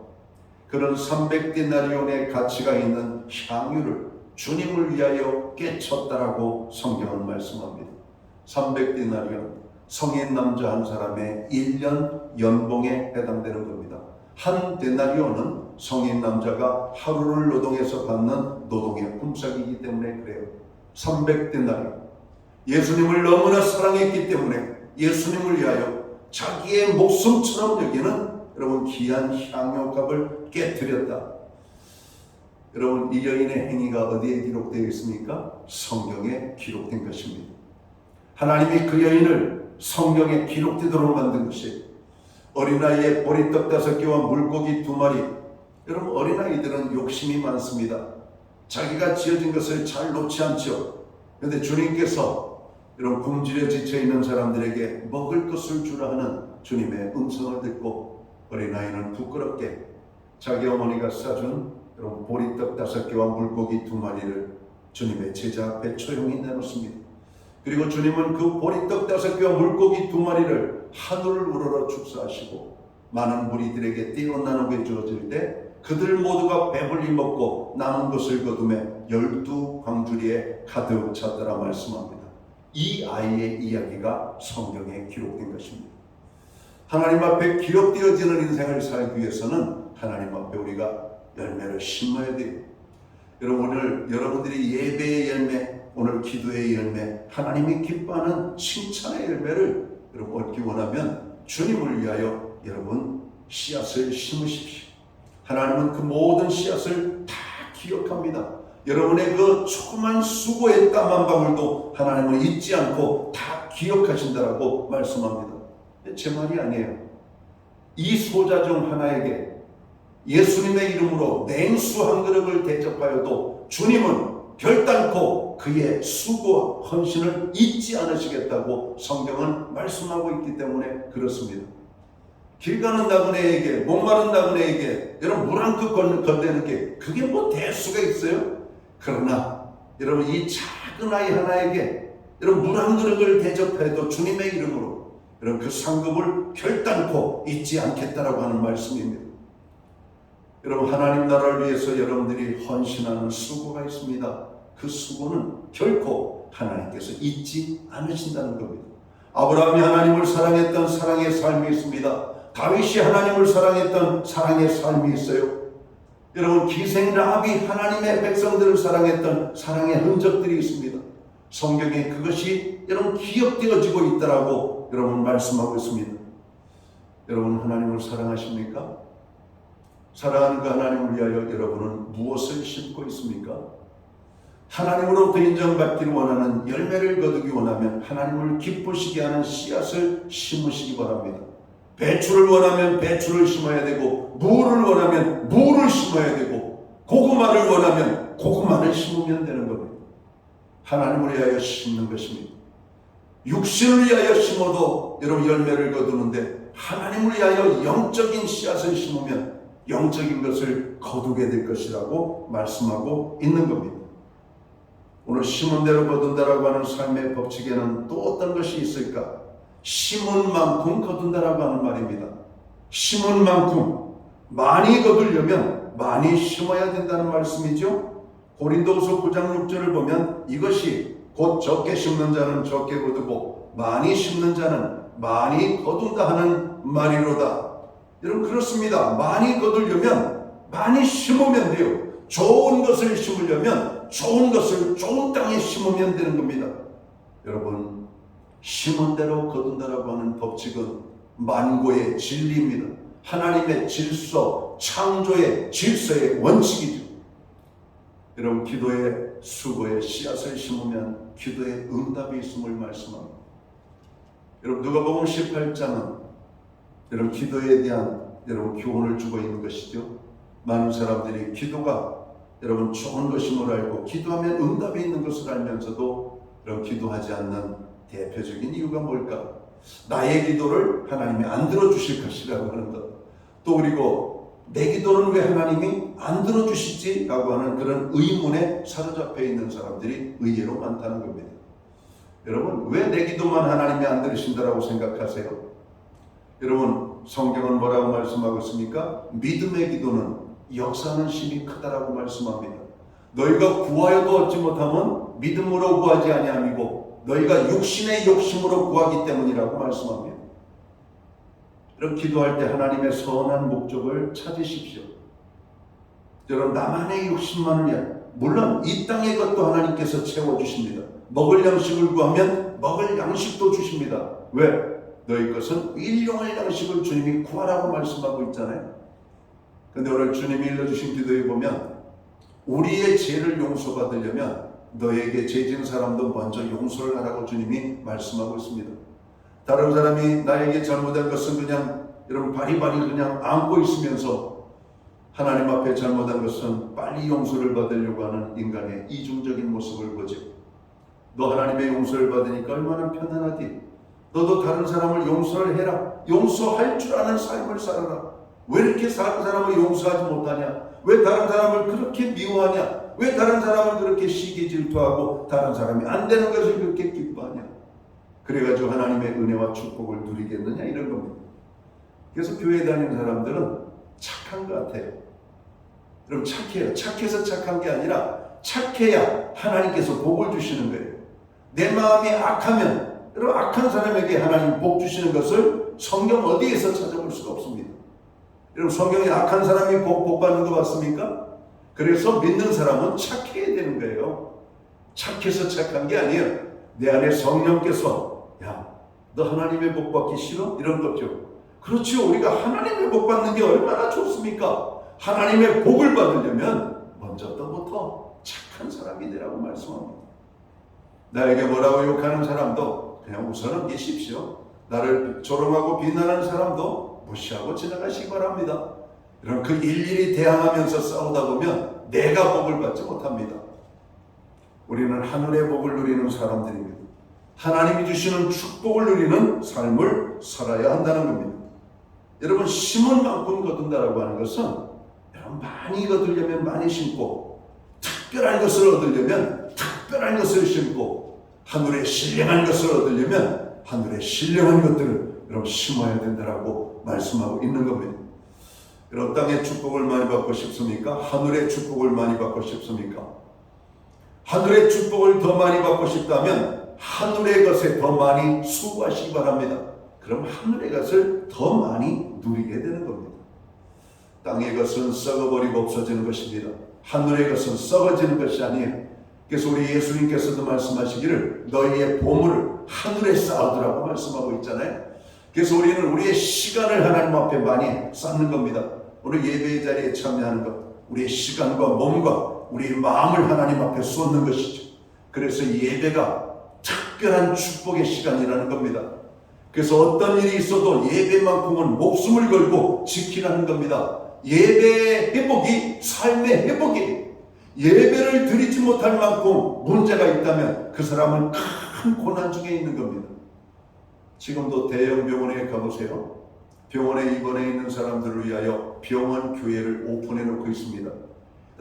그런 300데나리온의 가치가 있는 향유를 주님을 위하여 깨쳤다라고 성경은 말씀합니다. 300데나리온, 성인 남자 한 사람의 1년 연봉에 해당되는 겁니다. 한 데나리온은 성인 남자가 하루를 노동해서 받는 노동의 품삯이기 때문에 그래요. 300데나리온. 예수님을 너무나 사랑했기 때문에 예수님을 위하여 자기의 목숨처럼 여기는 여러분 귀한 향유값을 깨뜨렸다. 여러분, 이 여인의 행위가 어디에 기록되어 있습니까? 성경에 기록된 것입니다. 하나님이 그 여인을 성경에 기록되도록 만든 것이 어린아이의 보리떡 5개와 물고기 2마리. 여러분, 어린아이들은 욕심이 많습니다. 자기가 지어진 것을 잘 놓지 않죠. 그런데 주님께서 여러분 굶주려 지쳐있는 사람들에게 먹을 것을 주라 하는 주님의 음성을 듣고 어린아이는 부끄럽게 자기 어머니가 싸준 여러분 보리떡 5개와 물고기 2마리를 주님의 제자 앞에 조용히 내놓습니다. 그리고 주님은 그 보리떡 5개와 물고기 2마리를 하늘을 우러러 축사하시고 많은 무리들에게 떼어 나누게 주어질 때 그들 모두가 배불리 먹고 남은 것을 거두매 12광주리에 가득 찼더라 말씀합니다. 이 아이의 이야기가 성경에 기록된 것입니다. 하나님 앞에 기록되어지는 인생을 살기 위해서는 하나님 앞에 우리가 열매를 심어야 돼요. 여러분, 오늘 여러분들이 예배의 열매, 오늘 기도의 열매, 하나님이 기뻐하는 칭찬의 열매를 여러분 얻기 원하면 주님을 위하여 여러분 씨앗을 심으십시오. 하나님은 그 모든 씨앗을 다 기억합니다. 여러분의 그 조그만 수고의 땀 한 방울도 하나님은 잊지 않고 다 기억하신다라고 말씀합니다. 제 말이 아니에요. 이 소자 중 하나에게 예수님의 이름으로 냉수 한 그릇을 대접하여도 주님은 결단코 그의 수고와 헌신을 잊지 않으시겠다고 성경은 말씀하고 있기 때문에 그렇습니다. 길 가는 나그네에게, 목마른 나그네에게 여러분 물 한 컵 건네는 게 그게 뭐 대수가 있어요? 그러나 여러분 이 작은 아이 하나에게 여러분 물 한 그릇을 대접해도 주님의 이름으로 여러분 그 상급을 결단코 잊지 않겠다라고 하는 말씀입니다. 여러분 하나님 나라를 위해서 여러분들이 헌신하는 수고가 있습니다. 그 수고는 결코 하나님께서 잊지 않으신다는 겁니다. 아브라함이 하나님을 사랑했던 사랑의 삶이 있습니다. 다윗이 하나님을 사랑했던 사랑의 삶이 있어요. 여러분 기생 라합이 하나님의 백성들을 사랑했던 사랑의 흔적들이 있습니다. 성경에 그것이 여러분 기억되어지고 있다라고 여러분 말씀하고 있습니다. 여러분 하나님을 사랑하십니까? 사랑하는 그 하나님을 위하여 여러분은 무엇을 심고 있습니까? 하나님으로부터 인정받기를 원하는 열매를 거두기 원하면 하나님을 기쁘시게 하는 씨앗을 심으시기 바랍니다. 배추를 원하면 배추를 심어야 되고 무를 원하면 무를 심어야 되고 고구마를 원하면 고구마를 심으면 되는 겁니다. 하나님을 위하여 심는 것입니다. 육신을 위하여 심어도 여러분 열매를 거두는데 하나님을 위하여 영적인 씨앗을 심으면 영적인 것을 거두게 될 것이라고 말씀하고 있는 겁니다. 오늘 심은 대로 거둔다라고 하는 삶의 법칙에는 또 어떤 것이 있을까? 심은 만큼 거둔다라고 하는 말입니다. 심은 만큼 많이 거두려면 많이 심어야 된다는 말씀이죠. 고린도후서 9장 6절을 보면 이것이 곧 적게 심는 자는 적게 거두고 많이 심는 자는 많이 거둔다 하는 말이로다. 여러분 그렇습니다. 많이 거두려면 많이 심으면 돼요. 좋은 것을 심으려면 좋은 것을 좋은 땅에 심으면 되는 겁니다. 여러분 심은 대로 거둔다라고 하는 법칙은 만고의 진리입니다. 하나님의 질서, 창조의 질서의 원칙이죠. 여러분 기도의 수고의 씨앗을 심으면 기도의 응답이 있음을 말씀합니다. 여러분 누가복음 18장은 여러분 기도에 대한 여러분 교훈을 주고 있는 것이죠. 많은 사람들이 기도가 여러분 좋은 것임을 알고 기도하면 응답이 있는 것을 알면서도 여러분 기도하지 않는 대표적인 이유가 뭘까? 나의 기도를 하나님이 안 들어주실 것이라고 하는 것. 또 그리고 내 기도는 왜 하나님이 안 들어주시지? 라고 하는 그런 의문에 사로잡혀 있는 사람들이 의외로 많다는 겁니다. 여러분 왜 내 기도만 하나님이 안 들으신다라고 생각하세요? 여러분 성경은 뭐라고 말씀하고 있습니까? 믿음의 기도는 역사하는 힘이 크다라고 말씀합니다. 너희가 구하여도 얻지 못하면 믿음으로 구하지 아니함이고 너희가 육신의 욕심으로 구하기 때문이라고 말씀합니다. 여러분 기도할 때 하나님의 선한 목적을 찾으십시오. 여러분 나만의 욕심만을 위한 물론 이 땅의 것도 하나님께서 채워주십니다. 먹을 양식을 구하면 먹을 양식도 주십니다. 왜? 너희 것은 일용할 양식을 주님이 구하라고 말씀하고 있잖아요. 그런데 오늘 주님이 일러주신 기도에 보면 우리의 죄를 용서받으려면 너에게 죄진 사람도 먼저 용서를 하라고 주님이 말씀하고 있습니다. 다른 사람이 나에게 잘못한 것은 그냥 여러분 바리바리 그냥 안고 있으면서 하나님 앞에 잘못한 것은 빨리 용서를 받으려고 하는 인간의 이중적인 모습을 보죠. 너 하나님의 용서를 받으니까 얼마나 편안하디. 너도 다른 사람을 용서를 해라. 용서할 줄 아는 삶을 살아라. 왜 이렇게 다른 사람을 용서하지 못하냐? 왜 다른 사람을 그렇게 미워하냐? 왜 다른 사람을 그렇게 시기 질투하고 다른 사람이 안 되는 것을 그렇게 기뻐하냐? 그래가지고 하나님의 은혜와 축복을 누리겠느냐? 이런 겁니다. 그래서 교회 다니는 사람들은 착한 것 같아요. 그럼 착해요. 착해서 착한 게 아니라 착해야 하나님께서 복을 주시는 거예요. 내 마음이 악하면 여러분 악한 사람에게 하나님 복 주시는 것을 성경 어디에서 찾아볼 수가 없습니다. 여러분 성경에 악한 사람이 복 받는 거 봤습니까? 그래서 믿는 사람은 착해야 되는 거예요. 착해서 착한 게 아니에요. 내 안에 성령께서 야, 너 하나님의 복 받기 싫어? 이런 거죠. 그렇죠. 우리가 하나님의 복 받는 게 얼마나 좋습니까? 하나님의 복을 받으려면 먼저 너부터 착한 사람이 되라고 말씀합니다. 나에게 뭐라고 욕하는 사람도 그냥 웃어 넘기십시오. 나를 조롱하고 비난하는 사람도 무시하고 지나가시기 바랍니다. 이런 그 일일이 대항하면서 싸우다 보면 내가 복을 받지 못합니다. 우리는 하늘의 복을 누리는 사람들입니다. 하나님이 주시는 축복을 누리는 삶을 살아야 한다는 겁니다. 여러분 심은 만큼 거둔다라고 하는 것은 여러분 많이 거두려면 많이 심고 특별한 것을 얻으려면 특별한 것을 심고 하늘에 신령한 것을 얻으려면 하늘에 신령한 것들을 여러분 심어야 된다라고 말씀하고 있는 겁니다. 여러분 땅의 축복을 많이 받고 싶습니까? 하늘의 축복을 많이 받고 싶습니까? 하늘의 축복을 더 많이 받고 싶다면 하늘의 것에 더 많이 수고하시기 바랍니다. 그럼 하늘의 것을 더 많이 누리게 되는 겁니다. 땅의 것은 썩어버리고 없어지는 것입니다. 하늘의 것은 썩어지는 것이 아니에요. 그래서 우리 예수님께서도 말씀하시기를 너희의 보물을 하늘에 쌓으라고 말씀하고 있잖아요. 그래서 우리는 우리의 시간을 하나님 앞에 많이 쌓는 겁니다. 오늘 예배의 자리에 참여하는 것, 우리의 시간과 몸과 우리의 마음을 하나님 앞에 쏟는 것이죠. 그래서 예배가 특별한 축복의 시간이라는 겁니다. 그래서 어떤 일이 있어도 예배만큼은 목숨을 걸고 지키라는 겁니다. 예배의 회복이 삶의 회복이에요. 예배를 드리지 못할 만큼 문제가 있다면 그 사람은 큰 고난 중에 있는 겁니다. 지금도 대형 병원에 가보세요. 병원에 입원해 있는 사람들을 위하여 병원 교회를 오픈해 놓고 있습니다.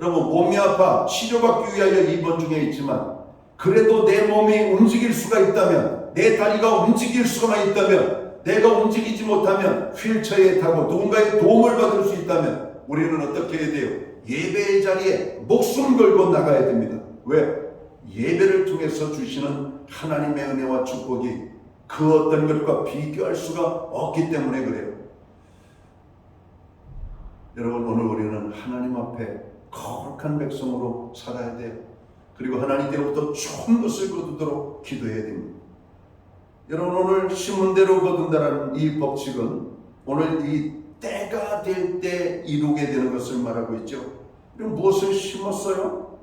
여러분 몸이 아파 치료받기 위하여 입원 중에 있지만 그래도 내 몸이 움직일 수가 있다면 내 다리가 움직일 수가 있다면 내가 움직이지 못하면 휠체어에 타고 누군가의 도움을 받을 수 있다면 우리는 어떻게 해야 돼요? 예배의 자리에 목숨 걸고 나가야 됩니다. 왜? 예배를 통해서 주시는 하나님의 은혜와 축복이 그 어떤 것과 비교할 수가 없기 때문에 그래요. 여러분 오늘 우리는 하나님 앞에 거룩한 백성으로 살아야 돼요. 그리고 하나님께로부터 좋은 것을 거두도록 기도해야 됩니다. 여러분 오늘 심은 대로 거둔다는 이 법칙은 오늘 이 때가 될 때 이루게 되는 것을 말하고 있죠. 여러분 무엇을 심었어요?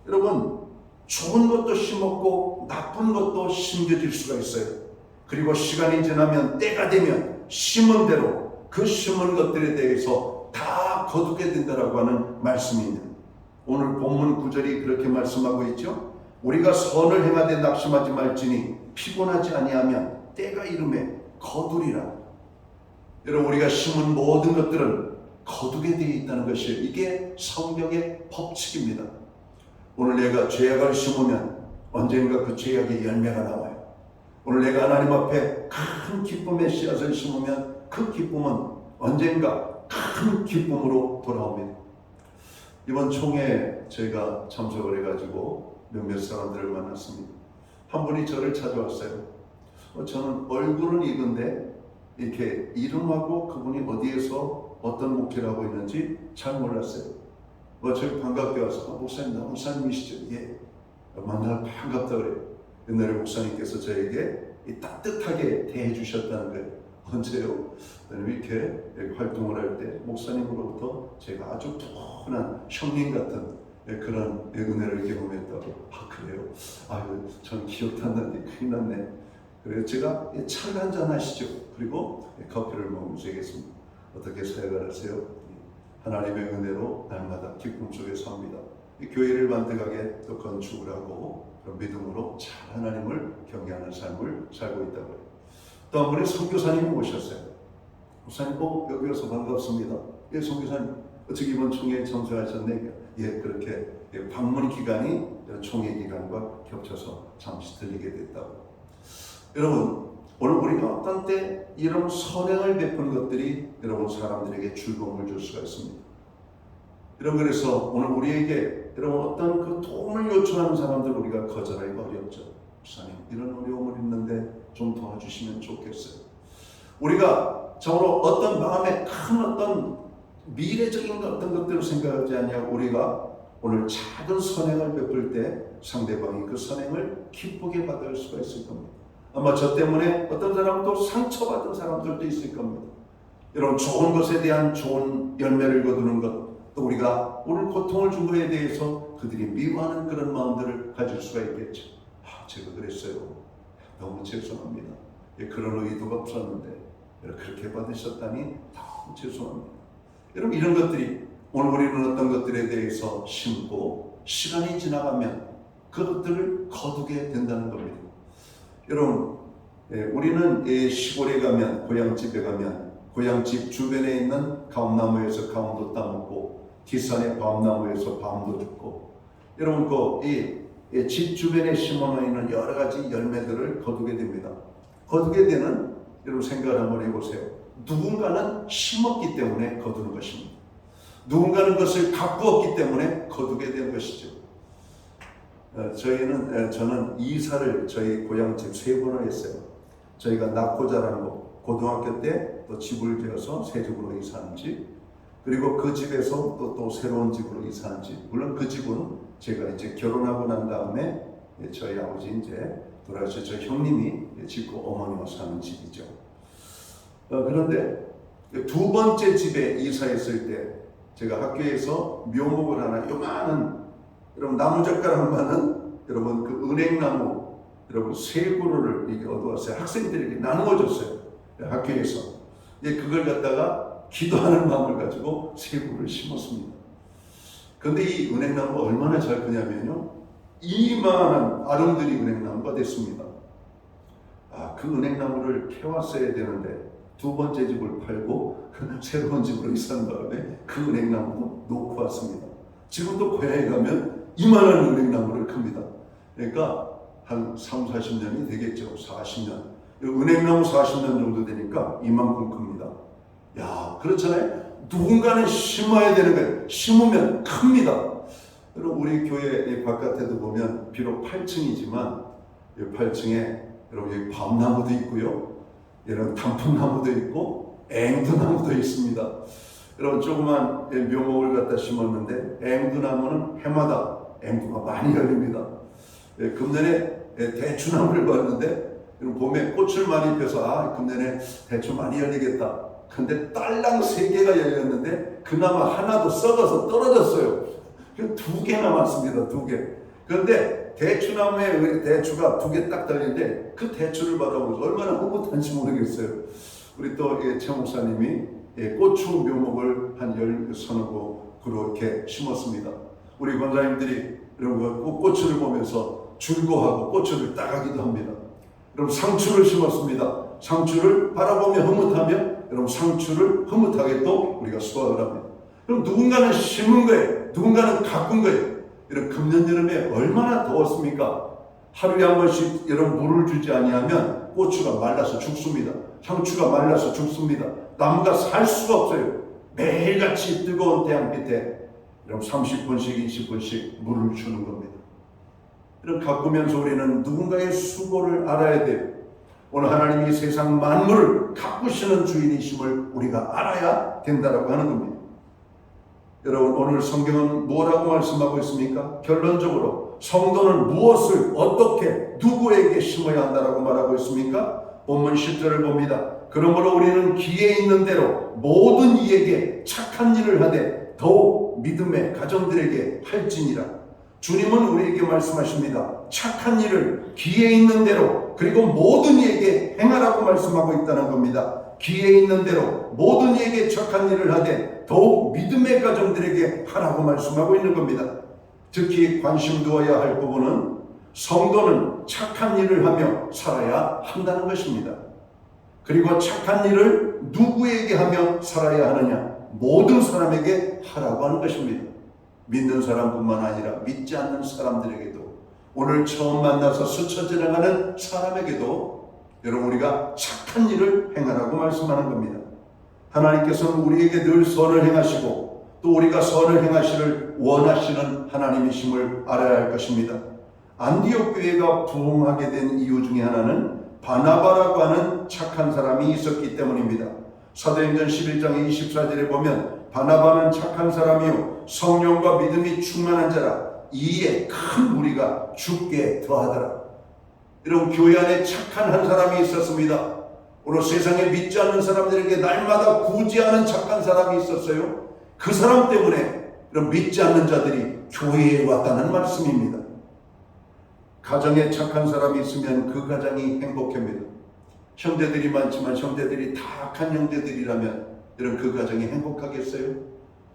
여러분 좋은 것도 심었고 나쁜 것도 심겨질 수가 있어요. 그리고 시간이 지나면 때가 되면 심은 대로 그 심은 것들에 대해서 다 거두게 된다라고 하는 말씀입니다. 오늘 본문 구절이 그렇게 말씀하고 있죠. 우리가 선을 행하되 낙심하지 말지니 피곤하지 아니하면 때가 이름에 거두리라. 여러분 우리가 심은 모든 것들은 거두게 되어 있다는 것이에요. 이게 성경의 법칙입니다. 오늘 내가 죄악을 심으면 언젠가 그 죄악의 열매가 나와요. 오늘 내가 하나님 앞에 큰 기쁨의 씨앗을 심으면 그 기쁨은 언젠가 큰 기쁨으로 돌아옵니다. 이번 총회에 저희가 참석을 해가지고 몇몇 사람들을 만났습니다. 한 분이 저를 찾아왔어요. 저는 얼굴은 익은데 이렇게 이름하고 그분이 어디에서 어떤 목회를 하고 있는지 잘 몰랐어요. 저희 반갑게 와서 목사님, 나 목사님이시죠? 예. 만나서 반갑다 그래요. 옛날에 목사님께서 저에게 따뜻하게 대해 주셨다는 거예요. 언제요? 이렇게 활동을 할 때 목사님으로부터 제가 아주 푸근한 형님 같은 그런 은혜를 경험했다고. 아 그래요? 아유 저는 기억도 안 나는데 큰일 났네. 그래서 제가 차를 한잔 하시죠. 그리고 커피를 먹으면서 얘기했습니다. 어떻게 사역을 하세요? 하나님의 은혜로 날마다 기쁨 속에 삽니다. 교회를 만들어가게 또 건축을 하고 믿음으로 잘 하나님을 경외하는 삶을 살고 있다고 해요. 또 한 분의 선교사님이 오셨어요. 목사님, 여기 와서 반갑습니다. 예, 선교사님, 어떻게 이번 총회에 참석하셨네? 예, 그렇게 방문 기간이 총회 기간과 겹쳐서 잠시 들리게 됐다고. 여러분, 오늘 우리가 어떤 때 이런 선행을 베푼 것들이 여러분 사람들에게 즐거움을 줄 수가 있습니다. 여러분 그래서 오늘 우리에게 여러분 어떤 그 도움을 요청하는 사람들 우리가 거절하기가 어렵죠. 목사님 이런 어려움을 있는데 좀 도와주시면 좋겠어요. 우리가 정말로 어떤 마음에 큰 어떤 미래적인 어떤 것들을 생각하지 아니하고 우리가 오늘 작은 선행을 베풀 때 상대방이 그 선행을 기쁘게 받을 수가 있을 겁니다. 아마 저 때문에 어떤 사람도 상처받은 사람들도 있을 겁니다. 여러분 좋은 것에 대한 좋은 열매를 거두는 것, 또 우리가 오늘 고통을 준 것에 대해서 그들이 미워하는 그런 마음들을 가질 수가 있겠죠. 제가 그랬어요. 너무 죄송합니다. 그런 의도가 없었는데 그렇게 받으셨다니 너무 죄송합니다. 여러분 이런 것들이 오늘 우리는 어떤 것들에 대해서 심고 시간이 지나가면 그것들을 거두게 된다는 겁니다. 여러분 우리는 시골에 가면 고향집에 가면 고향집 주변에 있는 감나무에서 감도 따먹고 뒷산의 밤나무에서 밤도 줍고 여러분 이 집 주변에 심어놓은 있는 여러 가지 열매들을 거두게 됩니다. 거두게 되는 여러분 생각을 한번 해보세요. 누군가는 심었기 때문에 거두는 것입니다. 누군가는 것을 가꾸었기 때문에 거두게 된 것이죠. 저는 이사를 저희 고향집 3번을 했어요. 저희가 낳고 자란 곳, 고등학교 때 또 집을 지어서 새 집으로 이사한 집, 그리고 그 집에서 또 새로운 집으로 이사한 집. 물론 그 집은 제가 이제 결혼하고 난 다음에 저희 아버지 이제 돌아가셔서 저희 형님이 짓고 어머니와 사는 집이죠. 그런데 2번째 집에 이사했을 때 제가 학교에서 묘목을 하나 요만한 여러분 나무젓가락만은 여러분 그 은행나무 여러분 3그루를 이렇게 얻어왔어요. 학생들에게 나누어 줬어요. 학교에서. 그걸 갖다가 기도하는 마음을 가지고 3그루를 심었습니다. 그런데 이 은행나무가 얼마나 잘 크냐면요. 이만한 아름드리 은행나무가 됐습니다. 그 은행나무를 캐왔어야 되는데 2번째 집을 팔고 새로운 집으로 이사한 다음에 그 은행나무도 놓고 왔습니다. 지금도 고향에 가면 이만한 은행나무를 큽니다. 그러니까 한 3, 40년이 되겠죠. 40년. 은행나무 40년 정도 되니까 이만큼 큽니다. 그렇잖아요. 누군가는 심어야 되는 거예요. 심으면 큽니다. 여러분 우리 교회 바깥에도 보면 비록 8층이지만 8층에 여러분 여기 밤나무도 있고요. 이런 단풍나무도 있고 앵두나무도 있습니다. 여러분 조그만 묘목을 갖다 심었는데 앵두나무는 해마다 앵두가 많이 열립니다. 금년에 대추나무를 봤는데 봄에 꽃을 많이 펴서 금년에 대추 많이 열리겠다. 근데 딸랑 3개가 열렸는데 그나마 하나도 썩어서 떨어졌어요. 2개 남았습니다. 2개. 그런데 대추나무에 대추가 2개 딱 달리는데 그 대추를 바라보면서 얼마나 흐뭇한지 모르겠어요. 우리 또 최 목사님이 고추 묘목을 한 10서너 그루 이렇게 심었습니다. 우리 권사님들이 여러분 꽃을 보면서 즐거워하고 꽃을 따가기도 합니다. 여러분 상추를 심었습니다. 상추를 바라보며 흐뭇하며 여러분 상추를 흐뭇하게 또 우리가 수확을 합니다. 그럼 누군가는 심은 거예요. 누군가는 가꾼 거예요. 여러분 금년 여름에 얼마나 더웠습니까? 하루에 한 번씩 여러분 물을 주지 아니하면 고추가 말라서 죽습니다. 상추가 말라서 죽습니다. 나무가 살 수가 없어요. 매일같이 뜨거운 태양빛에 여러분 30분씩 20분씩 물을 주는 겁니다. 이런 가꾸면서 우리는 누군가의 수고를 알아야 돼요. 오늘 하나님이 세상 만물을 가꾸시는 주인이심을 우리가 알아야 된다고 하는 겁니다. 여러분 오늘 성경은 뭐라고 말씀하고 있습니까? 결론적으로 성도는 무엇을 어떻게 누구에게 심어야 한다라고 말하고 있습니까? 본문 10절을 봅니다. 그러므로 우리는 기에 있는 대로 모든 이에게 착한 일을 하되 더욱 믿음의 가정들에게 할지니라. 주님은 우리에게 말씀하십니다. 착한 일을 기에 있는 대로 그리고 모든 이에게 행하라고 말씀하고 있다는 겁니다. 기에 있는 대로 모든 이에게 착한 일을 하되 더욱 믿음의 가정들에게 하라고 말씀하고 있는 겁니다. 특히 관심 두어야 할 부분은 성도는 착한 일을 하며 살아야 한다는 것입니다. 그리고 착한 일을 누구에게 하며 살아야 하느냐? 모든 사람에게 하라고 하는 것입니다. 믿는 사람뿐만 아니라 믿지 않는 사람들에게도, 오늘 처음 만나서 스쳐 지나가는 사람에게도 여러분 우리가 착한 일을 행하라고 말씀하는 겁니다. 하나님께서는 우리에게 늘 선을 행하시고 또 우리가 선을 행하시를 원하시는 하나님이심을 알아야 할 것입니다. 안디옥 교회가 부흥하게 된 이유 중에 하나는 바나바라고 하는 착한 사람이 있었기 때문입니다. 사도행전 11장 24절에 보면 바나바는 착한 사람이요 성령과 믿음이 충만한 자라 이에 큰 무리가 죽게 더하더라. 여러분 교회 안에 착한 한 사람이 있었습니다. 오늘 세상에 믿지 않는 사람들에게 날마다 구제하는 착한 사람이 있었어요. 그 사람 때문에 여러분 믿지 않는 자들이 교회에 왔다는 말씀입니다. 가정에 착한 사람이 있으면 그 가정이 행복합니다. 형제들이 많지만 형제들이 다 악한 형제들이라면 여러분 그 가정이 행복하겠어요?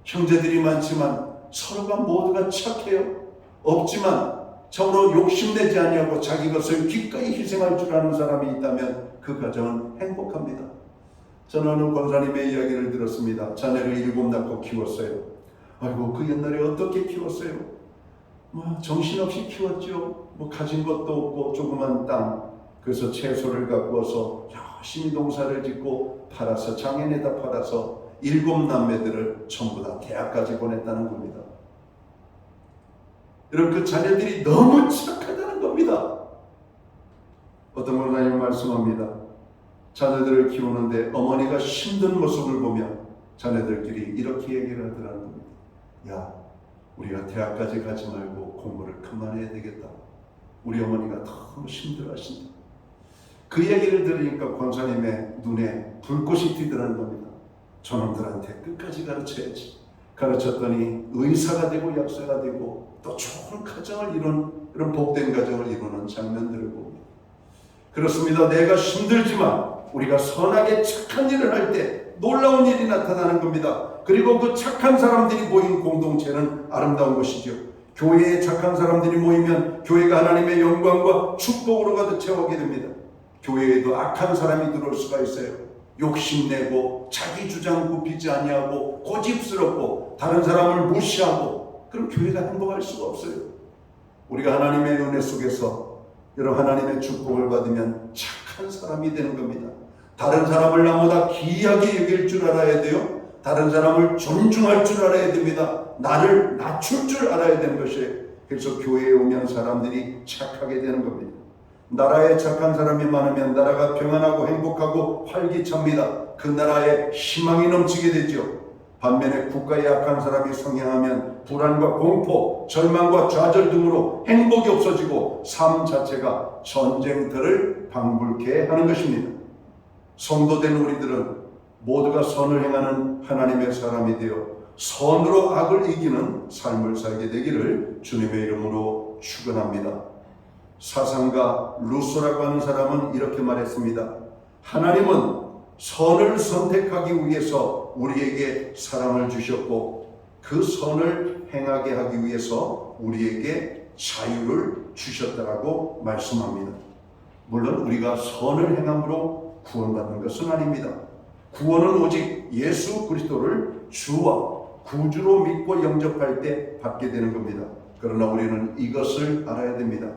형제들이 많지만 서로가 모두가 착해요. 없지만 정으로 욕심내지 아니하고 자기 것을 기꺼이 희생할 줄 아는 사람이 있다면 그 가정은 행복합니다. 저는 어느 권사님의 이야기를 들었습니다. 자녀를 7 낳고 키웠어요. 아이고 그 옛날에 어떻게 키웠어요? 뭐 정신없이 키웠죠. 뭐 가진 것도 없고 조그만 땅, 그래서 채소를 갖고 와서 열심히 농사를 짓고 팔아서 장인에다 팔아서 7 남매들을 전부 다 대학까지 보냈다는 겁니다. 여러분 그 자녀들이 너무 착하다는 겁니다. 어떤 권사님 말씀합니다. 자녀들을 키우는데 어머니가 힘든 모습을 보면 자녀들끼리 이렇게 얘기를 하더라는 겁니다. 야, 우리가 대학까지 가지 말고 공부를 그만해야 되겠다. 우리 어머니가 너무 힘들어하신다. 그 얘기를 들으니까 권사님의 눈에 불꽃이 튀더라는 겁니다. 저놈들한테 끝까지 가르쳐야지. 가르쳤더니 의사가 되고 약사가 되고 또 좋은 가정을 이룬, 이런 복된 가정을 이루는 장면들을 봅니다. 그렇습니다. 내가 힘들지만 우리가 선하게 착한 일을 할 때 놀라운 일이 나타나는 겁니다. 그리고 그 착한 사람들이 모인 공동체는 아름다운 것이죠. 교회에 착한 사람들이 모이면 교회가 하나님의 영광과 축복으로 가득 채우게 됩니다. 교회에도 악한 사람이 들어올 수가 있어요. 욕심내고 자기 주장 굽히지 아니하고 고집스럽고 다른 사람을 무시하고, 그럼 교회가 행복할 수가 없어요. 우리가 하나님의 은혜 속에서 여러분 하나님의 축복을 받으면 착한 사람이 되는 겁니다. 다른 사람을 나보다 귀하게 여길 줄 알아야 돼요. 다른 사람을 존중할 줄 알아야 됩니다. 나를 낮출 줄 알아야 되는 것이에요. 그래서 교회에 오면 사람들이 착하게 되는 겁니다. 나라에 착한 사람이 많으면 나라가 평안하고 행복하고 활기찹니다. 그 나라에 희망이 넘치게 되죠. 반면에 국가에 악한 사람이 성행하면 불안과 공포, 절망과 좌절 등으로 행복이 없어지고 삶 자체가 전쟁터를 방불케 하는 것입니다. 성도된 우리들은 모두가 선을 행하는 하나님의 사람이 되어 선으로 악을 이기는 삶을 살게 되기를 주님의 이름으로 축원합니다. 사상가 루소라고 하는 사람은 이렇게 말했습니다. 하나님은 선을 선택하기 위해서 우리에게 사랑을 주셨고 그 선을 행하게 하기 위해서 우리에게 자유를 주셨다라고 말씀합니다. 물론 우리가 선을 행함으로 구원받는 것은 아닙니다. 구원은 오직 예수 그리스도를 주와 구주로 믿고 영접할 때 받게 되는 겁니다. 그러나 우리는 이것을 알아야 됩니다.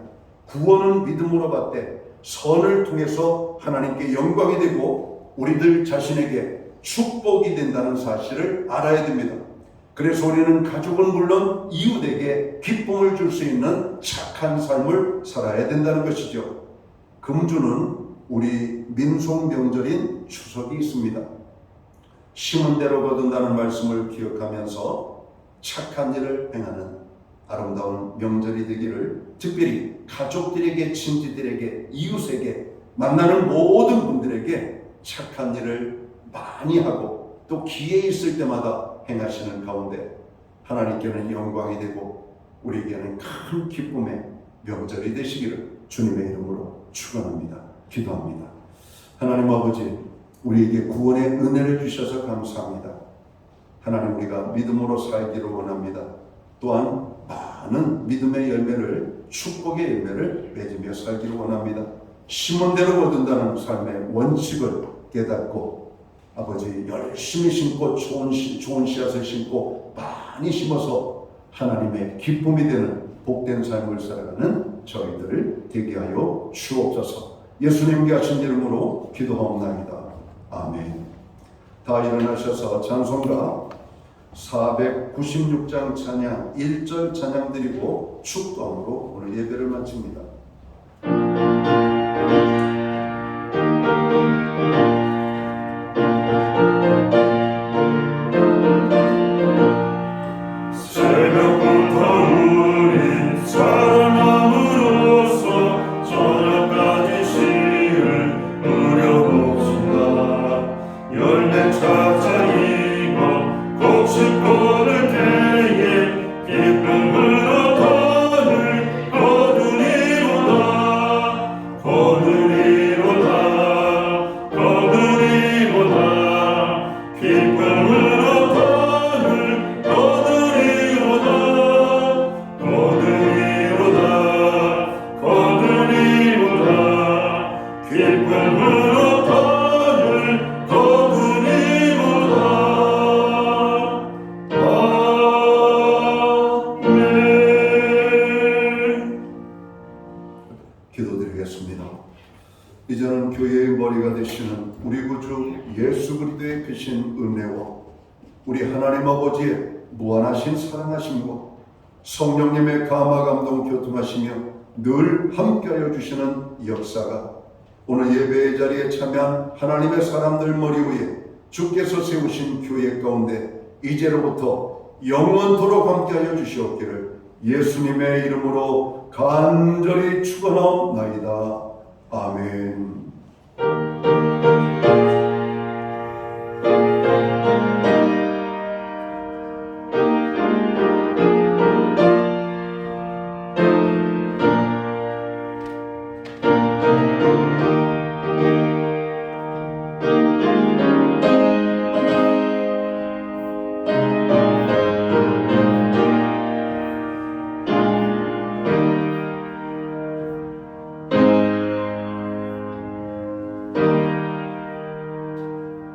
구원은 믿음으로 받되 선을 통해서 하나님께 영광이 되고 우리들 자신에게 축복이 된다는 사실을 알아야 됩니다. 그래서 우리는 가족은 물론 이웃에게 기쁨을 줄 수 있는 착한 삶을 살아야 된다는 것이죠. 금주는 우리 민속 명절인 추석이 있습니다. 심은 대로 거둔다는 말씀을 기억하면서 착한 일을 행하는 아름다운 명절이 되기를 특별히 가족들에게, 친지들에게, 이웃에게, 만나는 모든 분들에게 착한 일을 많이 하고 또 기회 있을 때마다 행하시는 가운데 하나님께는 영광이 되고 우리에게는 큰 기쁨의 명절이 되시기를 주님의 이름으로 축원합니다. 기도합니다. 하나님 아버지, 우리에게 구원의 은혜를 주셔서 감사합니다. 하나님, 우리가 믿음으로 살기를 원합니다. 또한 많은 믿음의 열매를, 축복의 열매를 맺으며 살기를 원합니다. 심은 대로 거둔다는 삶의 원칙을 깨닫고 아버지 열심히 심고 좋은 씨앗을 심고 많이 심어서 하나님의 기쁨이 되는 복된 삶을 살아가는 저희들을 되게 하여 주옵소서. 예수님께 하신 이름으로 기도하옵나이다. 아멘. 다 일어나셔서 찬송가 496장 찬양 1절 찬양 드리고 축도함으로 오늘 예배를 마칩니다. 새벽부터 우린 살아남으로써 저녁까지 시를 누려봅시다. 열매 찾아 익어 곡식 고를 때에 기쁨으로 돈을 거두리로 드렸습니다. 이제는 교회의 머리가 되시는 우리 구주 예수 그리스도의 크신 은혜와 우리 하나님 아버지의 무한하신 사랑하심과 성령님의 감화 감동 교통하시며 늘 함께하여 주시는 역사가 오늘 예배의 자리에 참여한 하나님의 사람들 머리 위에 주께서 세우신 교회 가운데 이제로부터 영원토록 함께하여 주시옵기를 예수님의 이름으로 간절히 축원하옵나이다. 아멘.